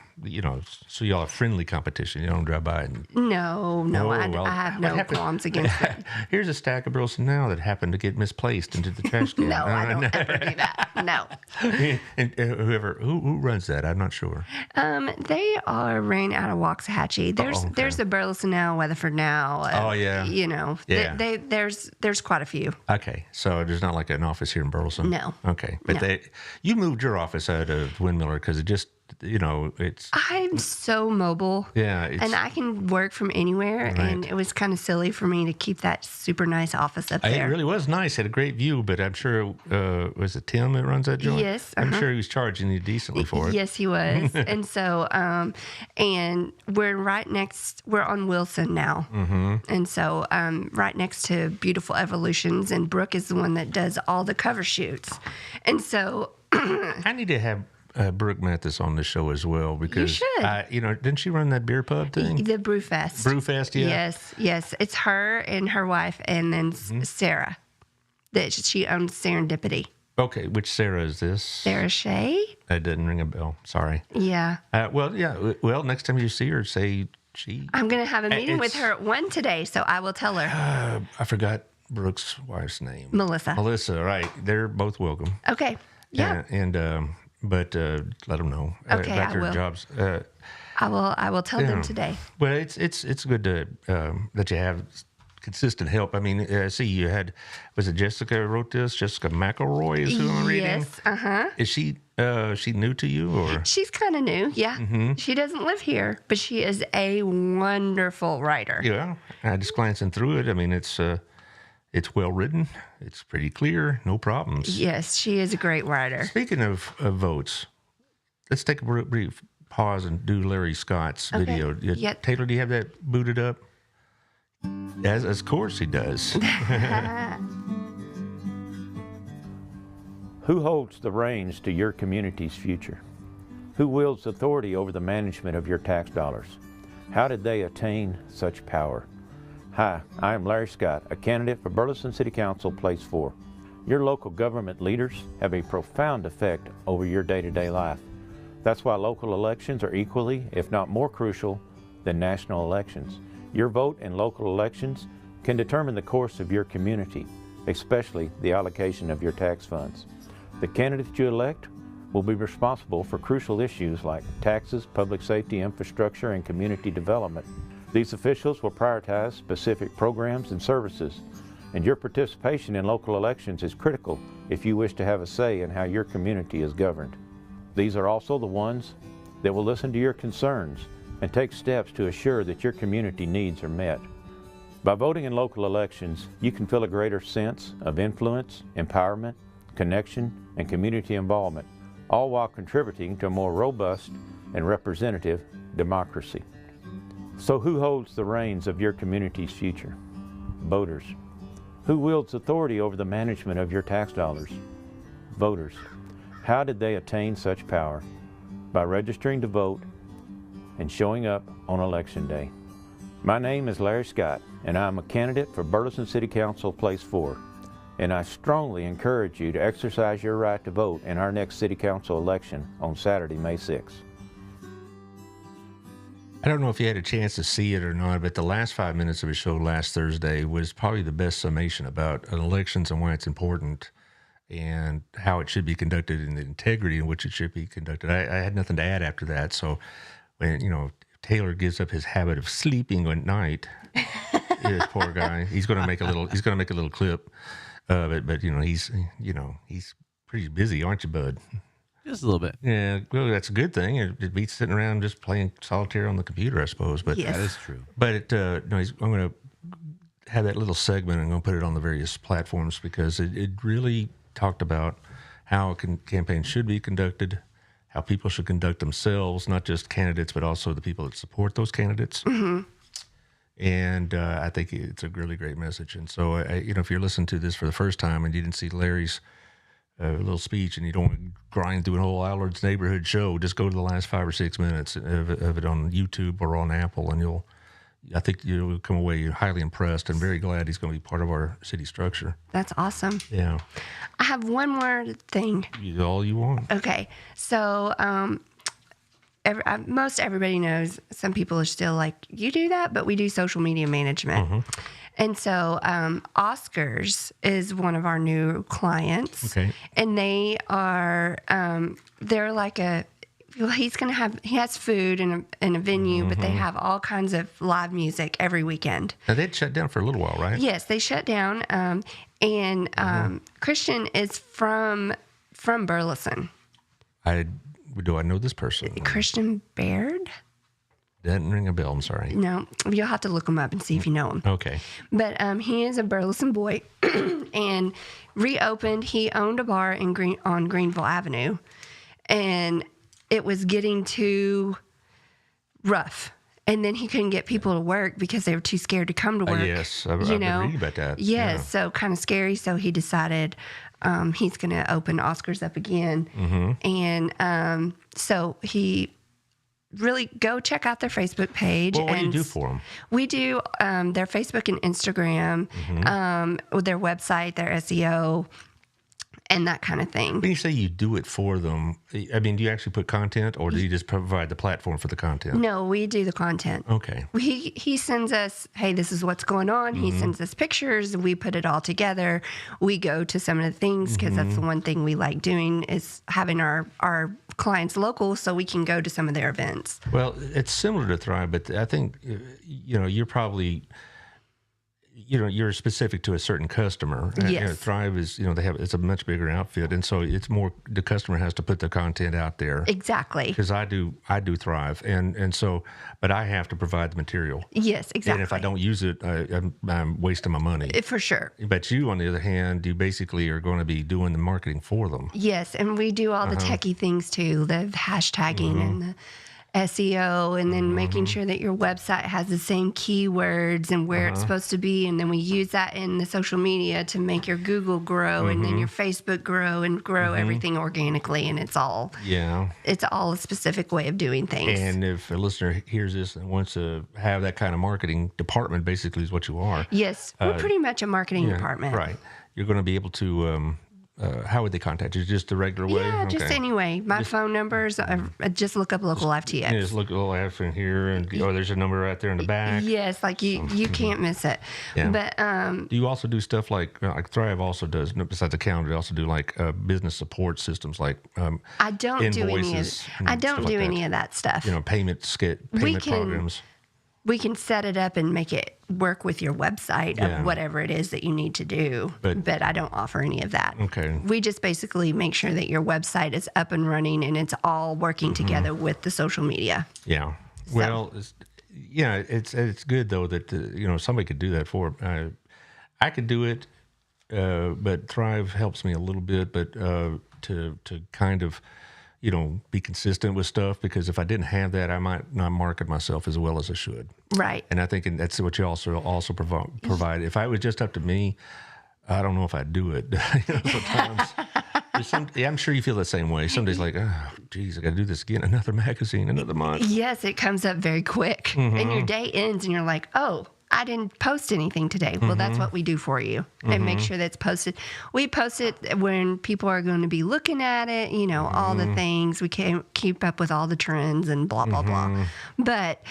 [SPEAKER 2] so y'all have friendly competition. You don't drive by and...
[SPEAKER 3] No, I have no qualms against it.
[SPEAKER 2] Here's a stack of Burleson Now that happened to get misplaced into the trash can.
[SPEAKER 3] No, I don't ever do that. No.
[SPEAKER 2] And who runs that? I'm not sure.
[SPEAKER 3] They are ran out of Waxahachie. There's the Burleson Now, Weatherford Now.
[SPEAKER 2] Oh, yeah.
[SPEAKER 3] Yeah. There's quite a few.
[SPEAKER 2] Okay, so there's not like an office here in Burleson?
[SPEAKER 3] No.
[SPEAKER 2] Okay, but you moved your office out of Windmiller because it just, it's...
[SPEAKER 3] I'm so mobile.
[SPEAKER 2] Yeah.
[SPEAKER 3] And I can work from anywhere,
[SPEAKER 2] Right.
[SPEAKER 3] and it was kind of silly for me to keep that super nice office up there.
[SPEAKER 2] It really was nice. Had a great view, but I'm sure, was it Tim that runs that joint?
[SPEAKER 3] Yes.
[SPEAKER 2] I'm sure he was charging you decently for it.
[SPEAKER 3] Yes, he was. And so, and we're on Wilson now. And so, right next to Beautiful Evolutions, and Brooke is the one that does all the cover shoots. And so...
[SPEAKER 2] I need to have Brooke Mathis on the show as well, because
[SPEAKER 3] you should.
[SPEAKER 2] Didn't she run that beer pub thing?
[SPEAKER 3] The Brewfest.
[SPEAKER 2] Brewfest, yeah.
[SPEAKER 3] Yes. It's her and her wife, and then Sarah. That she owns Serendipity.
[SPEAKER 2] Okay, which Sarah is this?
[SPEAKER 3] Sarah Shea.
[SPEAKER 2] That didn't ring a bell. Sorry.
[SPEAKER 3] Yeah.
[SPEAKER 2] Well, next time you see her, say she.
[SPEAKER 3] I'm gonna have a meeting with her at 1 today, so I will tell her.
[SPEAKER 2] I forgot Brooke's wife's name.
[SPEAKER 3] Melissa.
[SPEAKER 2] Right? They're both welcome.
[SPEAKER 3] Okay. Yeah.
[SPEAKER 2] But let them know
[SPEAKER 3] Okay,
[SPEAKER 2] about
[SPEAKER 3] I
[SPEAKER 2] their
[SPEAKER 3] will.
[SPEAKER 2] jobs.
[SPEAKER 3] I will tell them today.
[SPEAKER 2] Well, it's good to that you have consistent help. I mean, I see you had, was it Jessica wrote this? Jessica McElroy is who I'm reading.
[SPEAKER 3] Yes.
[SPEAKER 2] Is she new to you, or?
[SPEAKER 3] She's kind of new. Yeah. She doesn't live here, but she is a wonderful writer.
[SPEAKER 2] Yeah, just glancing through it. I mean, it's well written. It's pretty clear. No problems.
[SPEAKER 3] Yes, she is a great writer.
[SPEAKER 2] Speaking of votes, let's take a brief pause and do Larry Scott's video.
[SPEAKER 3] Yep.
[SPEAKER 2] Taylor, do you have that booted up? As of course he does.
[SPEAKER 4] Who holds the reins to your community's future? Who wields authority over the management of your tax dollars? How did they attain such power? Hi, I am Larry Scott, a candidate for Burleson City Council, Place 4. Your local government leaders have a profound effect over your day-to-day life. That's why local elections are equally, if not more crucial, than national elections. Your vote in local elections can determine the course of your community, especially the allocation of your tax funds. The candidates you elect will be responsible for crucial issues like taxes, public safety, infrastructure, and community development. These officials will prioritize specific programs and services, and your participation in local elections is critical if you wish to have a say in how your community is governed. These are also the ones that will listen to your concerns and take steps to assure that your community needs are met. By voting in local elections, you can feel a greater sense of influence, empowerment, connection, and community involvement, all while contributing to a more robust and representative democracy. So who holds the reins of your community's future? Voters. Who wields authority over the management of your tax dollars? Voters. How did they attain such power? By registering to vote and showing up on Election Day. My name is Larry Scott, and I'm a candidate for Burleson City Council Place 4, and I strongly encourage you to exercise your right to vote in our next City Council election on Saturday, May 6th.
[SPEAKER 2] I don't know if you had a chance to see it or not, but the last 5 minutes of his show last Thursday was probably the best summation about elections and why it's important and how it should be conducted and the integrity in which it should be conducted. I had nothing to add after that. So when, Taylor gives up his habit of sleeping at night, this poor guy, he's going to make a little clip of it, but he's pretty busy, aren't you, bud?
[SPEAKER 1] Just a little bit.
[SPEAKER 2] Yeah, well, that's a good thing. It beats sitting around just playing solitaire on the computer, I suppose. But
[SPEAKER 3] Yes.
[SPEAKER 1] That is true.
[SPEAKER 2] But I'm going to have that little segment. I'm going to put it on the various platforms because it really talked about how a campaign should be conducted, how people should conduct themselves, not just candidates, but also the people that support those candidates. Mm-hmm. And I think it's a really great message. And so, if you're listening to this for the first time and you didn't see Larry's little speech and you don't want to grind through an whole Allard's Neighborhood show, just go to the last 5 or 6 minutes of it on YouTube or on Apple, and I think you'll come away highly impressed and very glad he's going to be part of our city structure.
[SPEAKER 3] That's awesome.
[SPEAKER 2] Yeah.
[SPEAKER 3] I have one more thing.
[SPEAKER 2] All you want.
[SPEAKER 3] Okay. So, most everybody knows, some people are still like, you do that, but we do social media management. Mm-hmm. And so Oscars is one of our new clients.
[SPEAKER 2] Okay.
[SPEAKER 3] And they are, they're like he has food in a venue, but they have all kinds of live music every weekend.
[SPEAKER 2] Now, they'd shut down for a little while, right?
[SPEAKER 3] Yes, they shut down. Christian is from Burleson.
[SPEAKER 2] Do I know this person?
[SPEAKER 3] Christian Baird?
[SPEAKER 2] Doesn't ring a bell, I'm sorry.
[SPEAKER 3] No, you'll have to look him up and see if you know him.
[SPEAKER 2] Okay.
[SPEAKER 3] But he is a Burleson boy and reopened. He owned a bar on Greenville Avenue, and it was getting too rough. And then he couldn't get people to work because they were too scared to come to work.
[SPEAKER 2] Yes, I've been reading about that.
[SPEAKER 3] Yes, so kind of scary. So he decided he's going to open Oscars up again. Mm-hmm. And so he really go check out their Facebook page.
[SPEAKER 2] Well, what do you do for them?
[SPEAKER 3] We do their Facebook and Instagram, with their website, their SEO, and that kind of thing.
[SPEAKER 2] When you say you do it for them, I mean, do you actually put content, or do you just provide the platform for the content?
[SPEAKER 3] No, we do the content.
[SPEAKER 2] Okay.
[SPEAKER 3] He sends us, hey, this is what's going on. He sends us pictures. We put it all together. We go to some of the things because that's the one thing we like doing is having our clients local so we can go to some of their events.
[SPEAKER 2] Well, it's similar to Thrive, but I think, you're probably... you're specific to a certain customer.
[SPEAKER 3] Yes.
[SPEAKER 2] Thrive is, it's a much bigger outfit, and so it's more the customer has to put the content out there.
[SPEAKER 3] Exactly.
[SPEAKER 2] Because I do Thrive, and so, but I have to provide the material.
[SPEAKER 3] Yes, exactly.
[SPEAKER 2] And if I don't use it, I'm wasting my money.
[SPEAKER 3] For sure.
[SPEAKER 2] But you, on the other hand, you basically are going to be doing the marketing for them.
[SPEAKER 3] Yes, and we do all the techie things too, the hashtagging and the SEO, and then making sure that your website has the same keywords and where it's supposed to be, and then we use that in the social media to make your Google grow and then your Facebook grow and grow everything organically, and it's all a specific way of doing things.
[SPEAKER 2] And if a listener hears this and wants to have that kind of marketing department, basically is what you are.
[SPEAKER 3] Yes, we're pretty much a marketing department.
[SPEAKER 2] Right. You're going to be able to how would they contact you? Just the regular way?
[SPEAKER 3] Yeah, just
[SPEAKER 2] Okay.
[SPEAKER 3] anyway. My phone numbers, just look up local FTX.
[SPEAKER 2] You just look a little F in here, and there's a number right there in the back.
[SPEAKER 3] Yes, like you can't miss it.
[SPEAKER 2] Yeah.
[SPEAKER 3] But
[SPEAKER 2] Do you also do stuff like Thrive also does, besides the calendar, they also do like business support systems like
[SPEAKER 3] I don't do any of
[SPEAKER 2] invoices and
[SPEAKER 3] I don't
[SPEAKER 2] stuff
[SPEAKER 3] do
[SPEAKER 2] like
[SPEAKER 3] any of that stuff.
[SPEAKER 2] payment programs.
[SPEAKER 3] We can set it up and make it work with your website
[SPEAKER 2] Yeah.
[SPEAKER 3] of whatever it is that you need to do. But I don't offer any of that.
[SPEAKER 2] Okay.
[SPEAKER 3] We just basically make sure that your website is up and running and it's all working together with the social media.
[SPEAKER 2] Yeah. Well, it's good though that somebody could do that for. I could do it, but Thrive helps me a little bit. But to kind of be consistent with stuff, because if I didn't have that, I might not market myself as well as I should.
[SPEAKER 3] Right.
[SPEAKER 2] And I think that's what you also provide. If it was just up to me, I don't know if I'd do it. Sometimes, I'm sure you feel the same way. Some days like, oh, geez, I got to do this again. Another magazine, another month.
[SPEAKER 3] Yes, it comes up very quick. And your day ends and you're like, oh, I didn't post anything today. Well, that's what we do for you and make sure that's posted. We post it when people are going to be looking at it, all the things. We can't keep up with all the trends and blah, blah, blah. But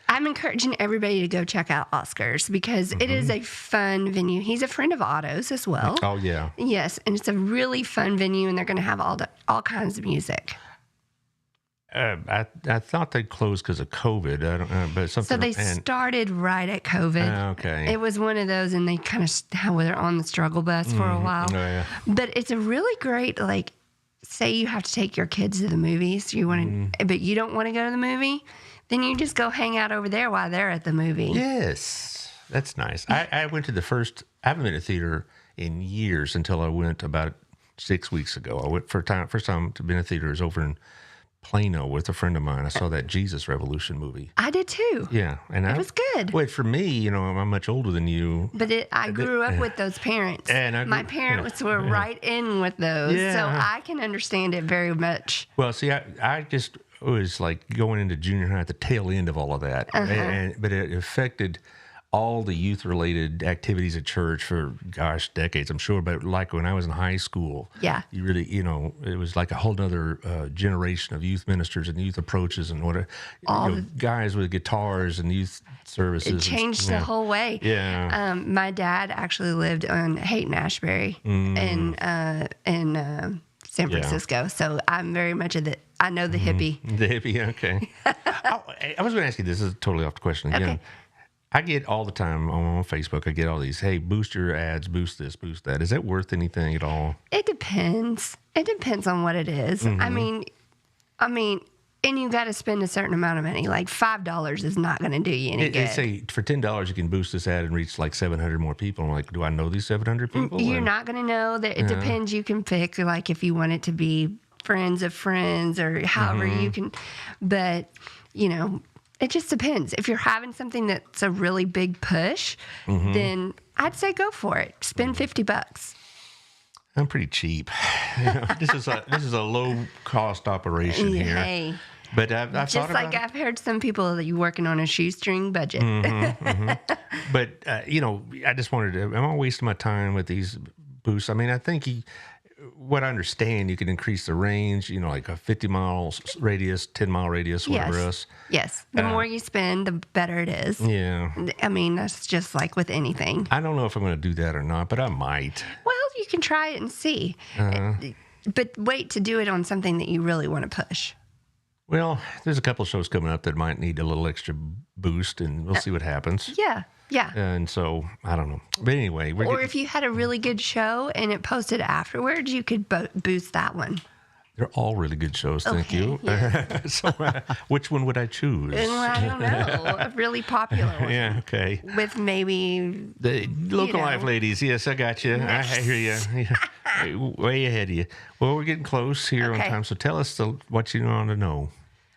[SPEAKER 3] I'm encouraging everybody to go check out Oscar's because it is a fun venue. He's a friend of Otto's as well.
[SPEAKER 2] Oh, yeah.
[SPEAKER 3] Yes, and it's a really fun venue, and they're going to have all kinds of music.
[SPEAKER 2] I thought they closed because of COVID. I don't know, but something.
[SPEAKER 3] So they started right at COVID.
[SPEAKER 2] Okay.
[SPEAKER 3] It was one of those, and they kind of were on the struggle bus for a while.
[SPEAKER 2] Oh, yeah.
[SPEAKER 3] But it's a really great, say you have to take your kids to the movies, but you don't want to go to the movie, then you just go hang out over there while they're at the movie.
[SPEAKER 2] Yes, that's nice. I went to the first. I haven't been to theater in years until I went about 6 weeks ago. I went first time to be in a theater is over in Plano with a friend of mine. I saw that Jesus Revolution movie.
[SPEAKER 3] I did too.
[SPEAKER 2] Yeah, and
[SPEAKER 3] it was good.
[SPEAKER 2] Wait, for me, I'm much older than you.
[SPEAKER 3] But I grew up with those parents.
[SPEAKER 2] And
[SPEAKER 3] my parents were right in with those, so I can understand it very much.
[SPEAKER 2] Well, see, I just was like going into junior high at the tail end of all of that, but it affected all the youth-related activities at church for, decades, I'm sure. But like when I was in high school, you really, it was like a whole other generation of youth ministers and youth approaches and what, guys with guitars and youth services.
[SPEAKER 3] It changed the whole way.
[SPEAKER 2] Yeah.
[SPEAKER 3] My dad actually lived on Haight-Ashbury in San Francisco, so I'm very much I know the hippie.
[SPEAKER 2] The hippie, okay. I was going to ask you this. This is totally off the question again.
[SPEAKER 3] Okay.
[SPEAKER 2] I get all the time on Facebook, I get all these, hey, boost your ads, boost this, boost that. Is that worth anything at all?
[SPEAKER 3] It depends. It depends on what it is. I mean, and you got to spend a certain amount of money. Like $5 is not going to do you any good.
[SPEAKER 2] They say for $10 you can boost this ad and reach like 700 more people. I'm like, do I know these 700 people?
[SPEAKER 3] You're not going to know. That it depends. You can pick like if you want it to be friends of friends or however you can. But, it just depends. If you're having something that's a really big push, then I'd say go for it. Spend $50.
[SPEAKER 2] I'm pretty cheap. This is a low cost operation here.
[SPEAKER 3] Hey.
[SPEAKER 2] But I've
[SPEAKER 3] Just like I've heard some people that you're working on a shoestring budget.
[SPEAKER 2] But I just wanted to. Am I wasting my time with these boosts? I mean, I think what I understand, you can increase the range, like a 50-mile radius, 10-mile radius, whatever else.
[SPEAKER 3] Yes. The more you spend, the better it is.
[SPEAKER 2] Yeah.
[SPEAKER 3] I mean, that's just like with anything.
[SPEAKER 2] I don't know if I'm going to do that or not, but I might.
[SPEAKER 3] Well, you can try it and see. But wait to do it on something that you really want to push.
[SPEAKER 2] Well, there's a couple of shows coming up that might need a little extra boost, and we'll see what happens.
[SPEAKER 3] Yeah.
[SPEAKER 2] And so, I don't know. But anyway.
[SPEAKER 3] If you had a really good show and it posted afterwards, you could boost that one.
[SPEAKER 2] They're all really good shows, thank you.
[SPEAKER 3] Yeah.
[SPEAKER 2] So, which one would I choose?
[SPEAKER 3] Well, I don't know. A really popular one.
[SPEAKER 2] Yeah, okay.
[SPEAKER 3] With maybe...
[SPEAKER 2] The local life ladies. Yes, I got you. I hear you. Way ahead of you. Well, we're getting close here on time, so tell us what you want to know.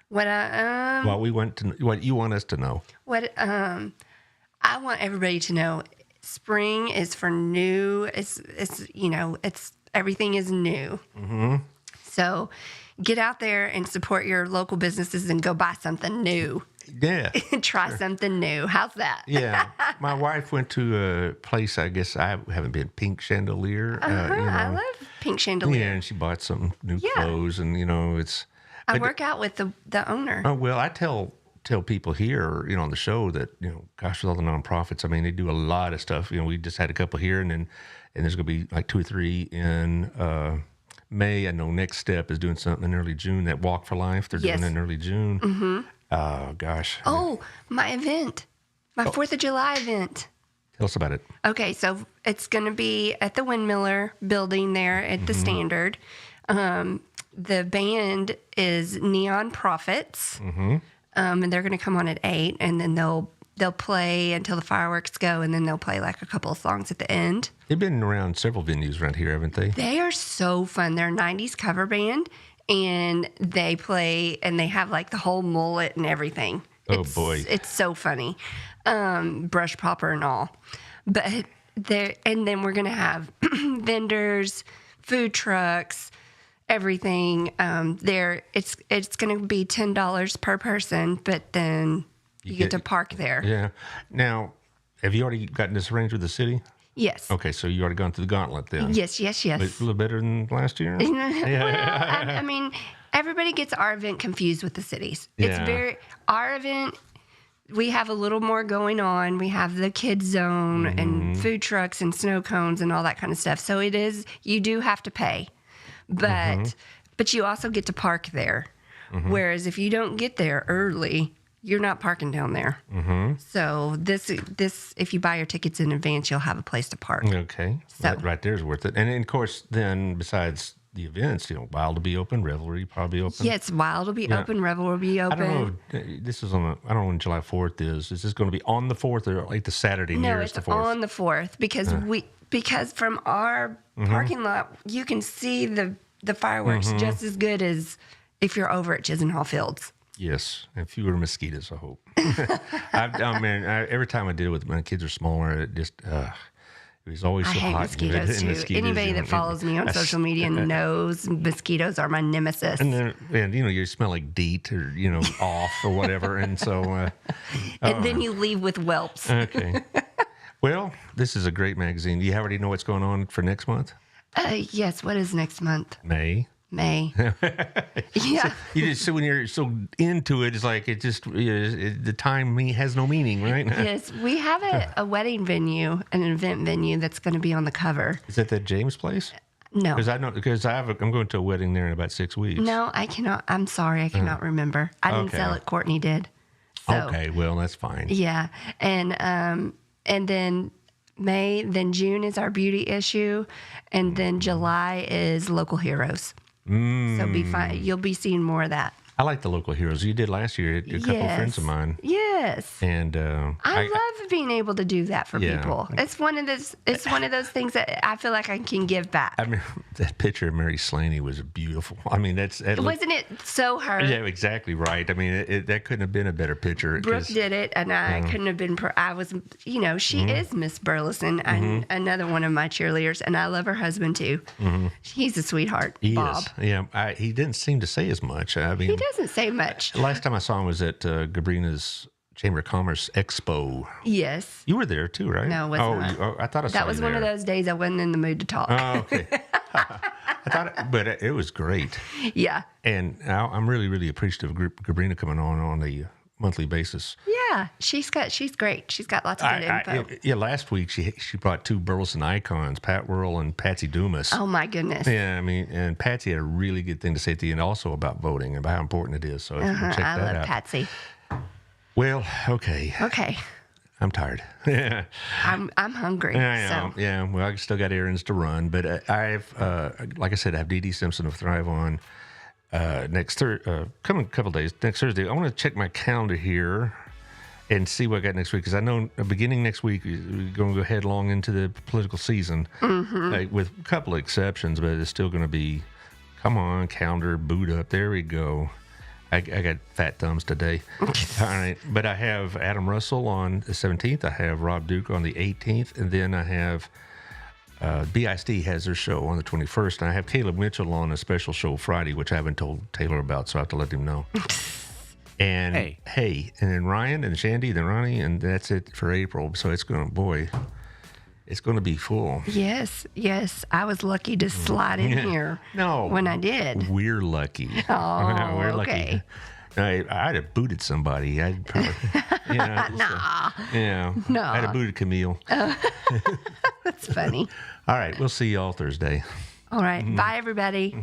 [SPEAKER 3] What
[SPEAKER 2] you want us to know.
[SPEAKER 3] I want everybody to know spring is for new. It's everything is new. So get out there and support your local businesses and go buy something new.
[SPEAKER 2] Yeah.
[SPEAKER 3] Try something new. How's that?
[SPEAKER 2] Yeah. My wife went to a place, I guess I haven't been, Pink Chandelier.
[SPEAKER 3] I love pink chandelier.
[SPEAKER 2] Yeah, and she bought some new
[SPEAKER 3] Yeah.
[SPEAKER 2] clothes, and it's.
[SPEAKER 3] I work out with the owner.
[SPEAKER 2] Oh well, I tell people here, on the show that gosh, with all the nonprofits, I mean, they do a lot of stuff. We just had a couple here, and there's going to be like 2 or 3 in May. I know Next Step is doing something in early June. That Walk for Life, they're doing it in early June. Mm-hmm. Oh gosh.
[SPEAKER 3] Oh, my event, my 4th of July event.
[SPEAKER 2] Tell us about it.
[SPEAKER 3] Okay, so it's going to be at the Windmiller building there at the Standard. The band is Neon Prophets, and they're going to come on at 8, and then they'll play until the fireworks go, and then they'll play like a couple of songs at the end.
[SPEAKER 2] They've been around several venues around here, haven't they?
[SPEAKER 3] They are so fun. They're a 90s cover band, and they play, and they have like the whole mullet and everything.
[SPEAKER 2] Oh, boy.
[SPEAKER 3] It's so funny. Brush popper and all. But and then we're going to have vendors, food trucks, everything. It's going to be $10 per person, but then you get to park there.
[SPEAKER 2] Yeah. Now, have you already gotten this arranged with the city?
[SPEAKER 3] Yes.
[SPEAKER 2] Okay, so you already gone through the gauntlet then.
[SPEAKER 3] Yes.
[SPEAKER 2] A little better than last year?
[SPEAKER 3] Well, I mean, everybody gets our event confused with the cities. It's our event. We have a little more going on. We have the kids zone and food trucks and snow cones and all that kind of stuff. So you do have to pay, but you also get to park there. Whereas if you don't get there early, you're not parking down there. So this, if you buy your tickets in advance, you'll have a place to park.
[SPEAKER 2] Okay,
[SPEAKER 3] So
[SPEAKER 2] that right there is worth it. And of course, then besides the events, Wild will be open, Revelry probably open.
[SPEAKER 3] Yes, Wild will be open, Revel will be open.
[SPEAKER 2] I don't know. This is I don't know when July 4th is. Is this going to be on the 4th or like the Saturday nearest the 4th?
[SPEAKER 3] No, it's on the 4th because from our parking lot you can see the fireworks just as good as if you're over at Chisenhall Fields.
[SPEAKER 2] Yes, and fewer mosquitoes, I hope. Every time I did it with my kids are smaller, it just it was always so
[SPEAKER 3] I hate
[SPEAKER 2] hot.
[SPEAKER 3] mosquitoes too. Anybody that follows me on social media knows mosquitoes are my nemesis.
[SPEAKER 2] And then, you smell like DEET or off or whatever, and so.
[SPEAKER 3] And then you leave with whelps.
[SPEAKER 2] Okay. Well, this is a great magazine. Do you already know what's going on for next month?
[SPEAKER 3] Yes. What is next month?
[SPEAKER 2] May.
[SPEAKER 3] Yeah.
[SPEAKER 2] So when you're so into it, it's like the time has no meaning, right?
[SPEAKER 3] Yes, we have a wedding venue, an event venue that's going to be on the cover.
[SPEAKER 2] Is that James place?
[SPEAKER 3] No,
[SPEAKER 2] Because I'm going to a wedding there in about 6 weeks.
[SPEAKER 3] No, I cannot. I'm sorry, I cannot remember. I didn't sell it. Courtney did. So,
[SPEAKER 2] okay, well that's fine.
[SPEAKER 3] Yeah, and then May, then June is our beauty issue, and then July is local heroes. So be fine. You'll be seeing more of that.
[SPEAKER 2] I like the local heroes. You did last year. A couple of friends of mine.
[SPEAKER 3] Yes.
[SPEAKER 2] And
[SPEAKER 3] I love being able to do that for people. It's one of those things that I feel like I can give back.
[SPEAKER 2] I mean, that picture of Mary Slaney was beautiful. I mean,
[SPEAKER 3] wasn't it so her?
[SPEAKER 2] Yeah, exactly right. I mean, that couldn't have been a better picture.
[SPEAKER 3] Brooke did it, and I couldn't have been. I was, she is Miss Burleson, and another one of my cheerleaders, and I love her husband too. He's a sweetheart, Bob.
[SPEAKER 2] Is. Yeah, he didn't seem to say as much. I mean,
[SPEAKER 3] he doesn't say much.
[SPEAKER 2] Last time I saw him was at Gabrina's Chamber of Commerce Expo.
[SPEAKER 3] Yes.
[SPEAKER 2] You were there too, right?
[SPEAKER 3] No, I wasn't.
[SPEAKER 2] I thought I saw
[SPEAKER 3] that was
[SPEAKER 2] you
[SPEAKER 3] one
[SPEAKER 2] there.
[SPEAKER 3] of those days I wasn't in the mood to talk.
[SPEAKER 2] Oh, okay. But it was great.
[SPEAKER 3] Yeah.
[SPEAKER 2] And I'm really, really appreciative of Gabrina coming on a monthly basis.
[SPEAKER 3] Yeah, she's great. She's got lots of good info.
[SPEAKER 2] Last week she brought 2 Burleson icons, Pat Whirl and Patsy Dumas.
[SPEAKER 3] Oh my goodness.
[SPEAKER 2] Yeah, I mean, and Patsy had a really good thing to say at the end also about voting and about how important it is. So check that out.
[SPEAKER 3] I love Patsy.
[SPEAKER 2] Well, okay.
[SPEAKER 3] Okay.
[SPEAKER 2] I'm tired. Yeah.
[SPEAKER 3] I'm hungry.
[SPEAKER 2] Yeah,
[SPEAKER 3] so.
[SPEAKER 2] yeah. Well, I still got errands to run, but I've, like I said, I have Dee Dee Simpson of Thrive On coming a couple days. Next Thursday, I want to check my calendar here and see what I got next week, because I know beginning next week we're going to go headlong into the political season, with a couple of exceptions, but it's still going to be, come on, calendar, boot up. There we go. I got fat thumbs today. All right. But I have Adam Russell on the 17th. I have Rob Duke on the 18th. And then I have BISD has their show on the 21st. And I have Caleb Mitchell on a special show Friday, which I haven't told Taylor about, so I have to let him know. And hey. And then Ryan and Shandy, then Ronnie, and that's it for April. So it's going to, boy. It's going to be full.
[SPEAKER 3] Yes. I was lucky to slide in here.
[SPEAKER 2] No.
[SPEAKER 3] When I did.
[SPEAKER 2] We're lucky.
[SPEAKER 3] Oh,
[SPEAKER 2] We're
[SPEAKER 3] okay.
[SPEAKER 2] lucky. I'd have booted somebody. I'd probably,
[SPEAKER 3] Nah.
[SPEAKER 2] yeah.
[SPEAKER 3] No.
[SPEAKER 2] I'd have booted Camille.
[SPEAKER 3] That's funny.
[SPEAKER 2] All right. We'll see you all Thursday.
[SPEAKER 3] All right. Bye, everybody.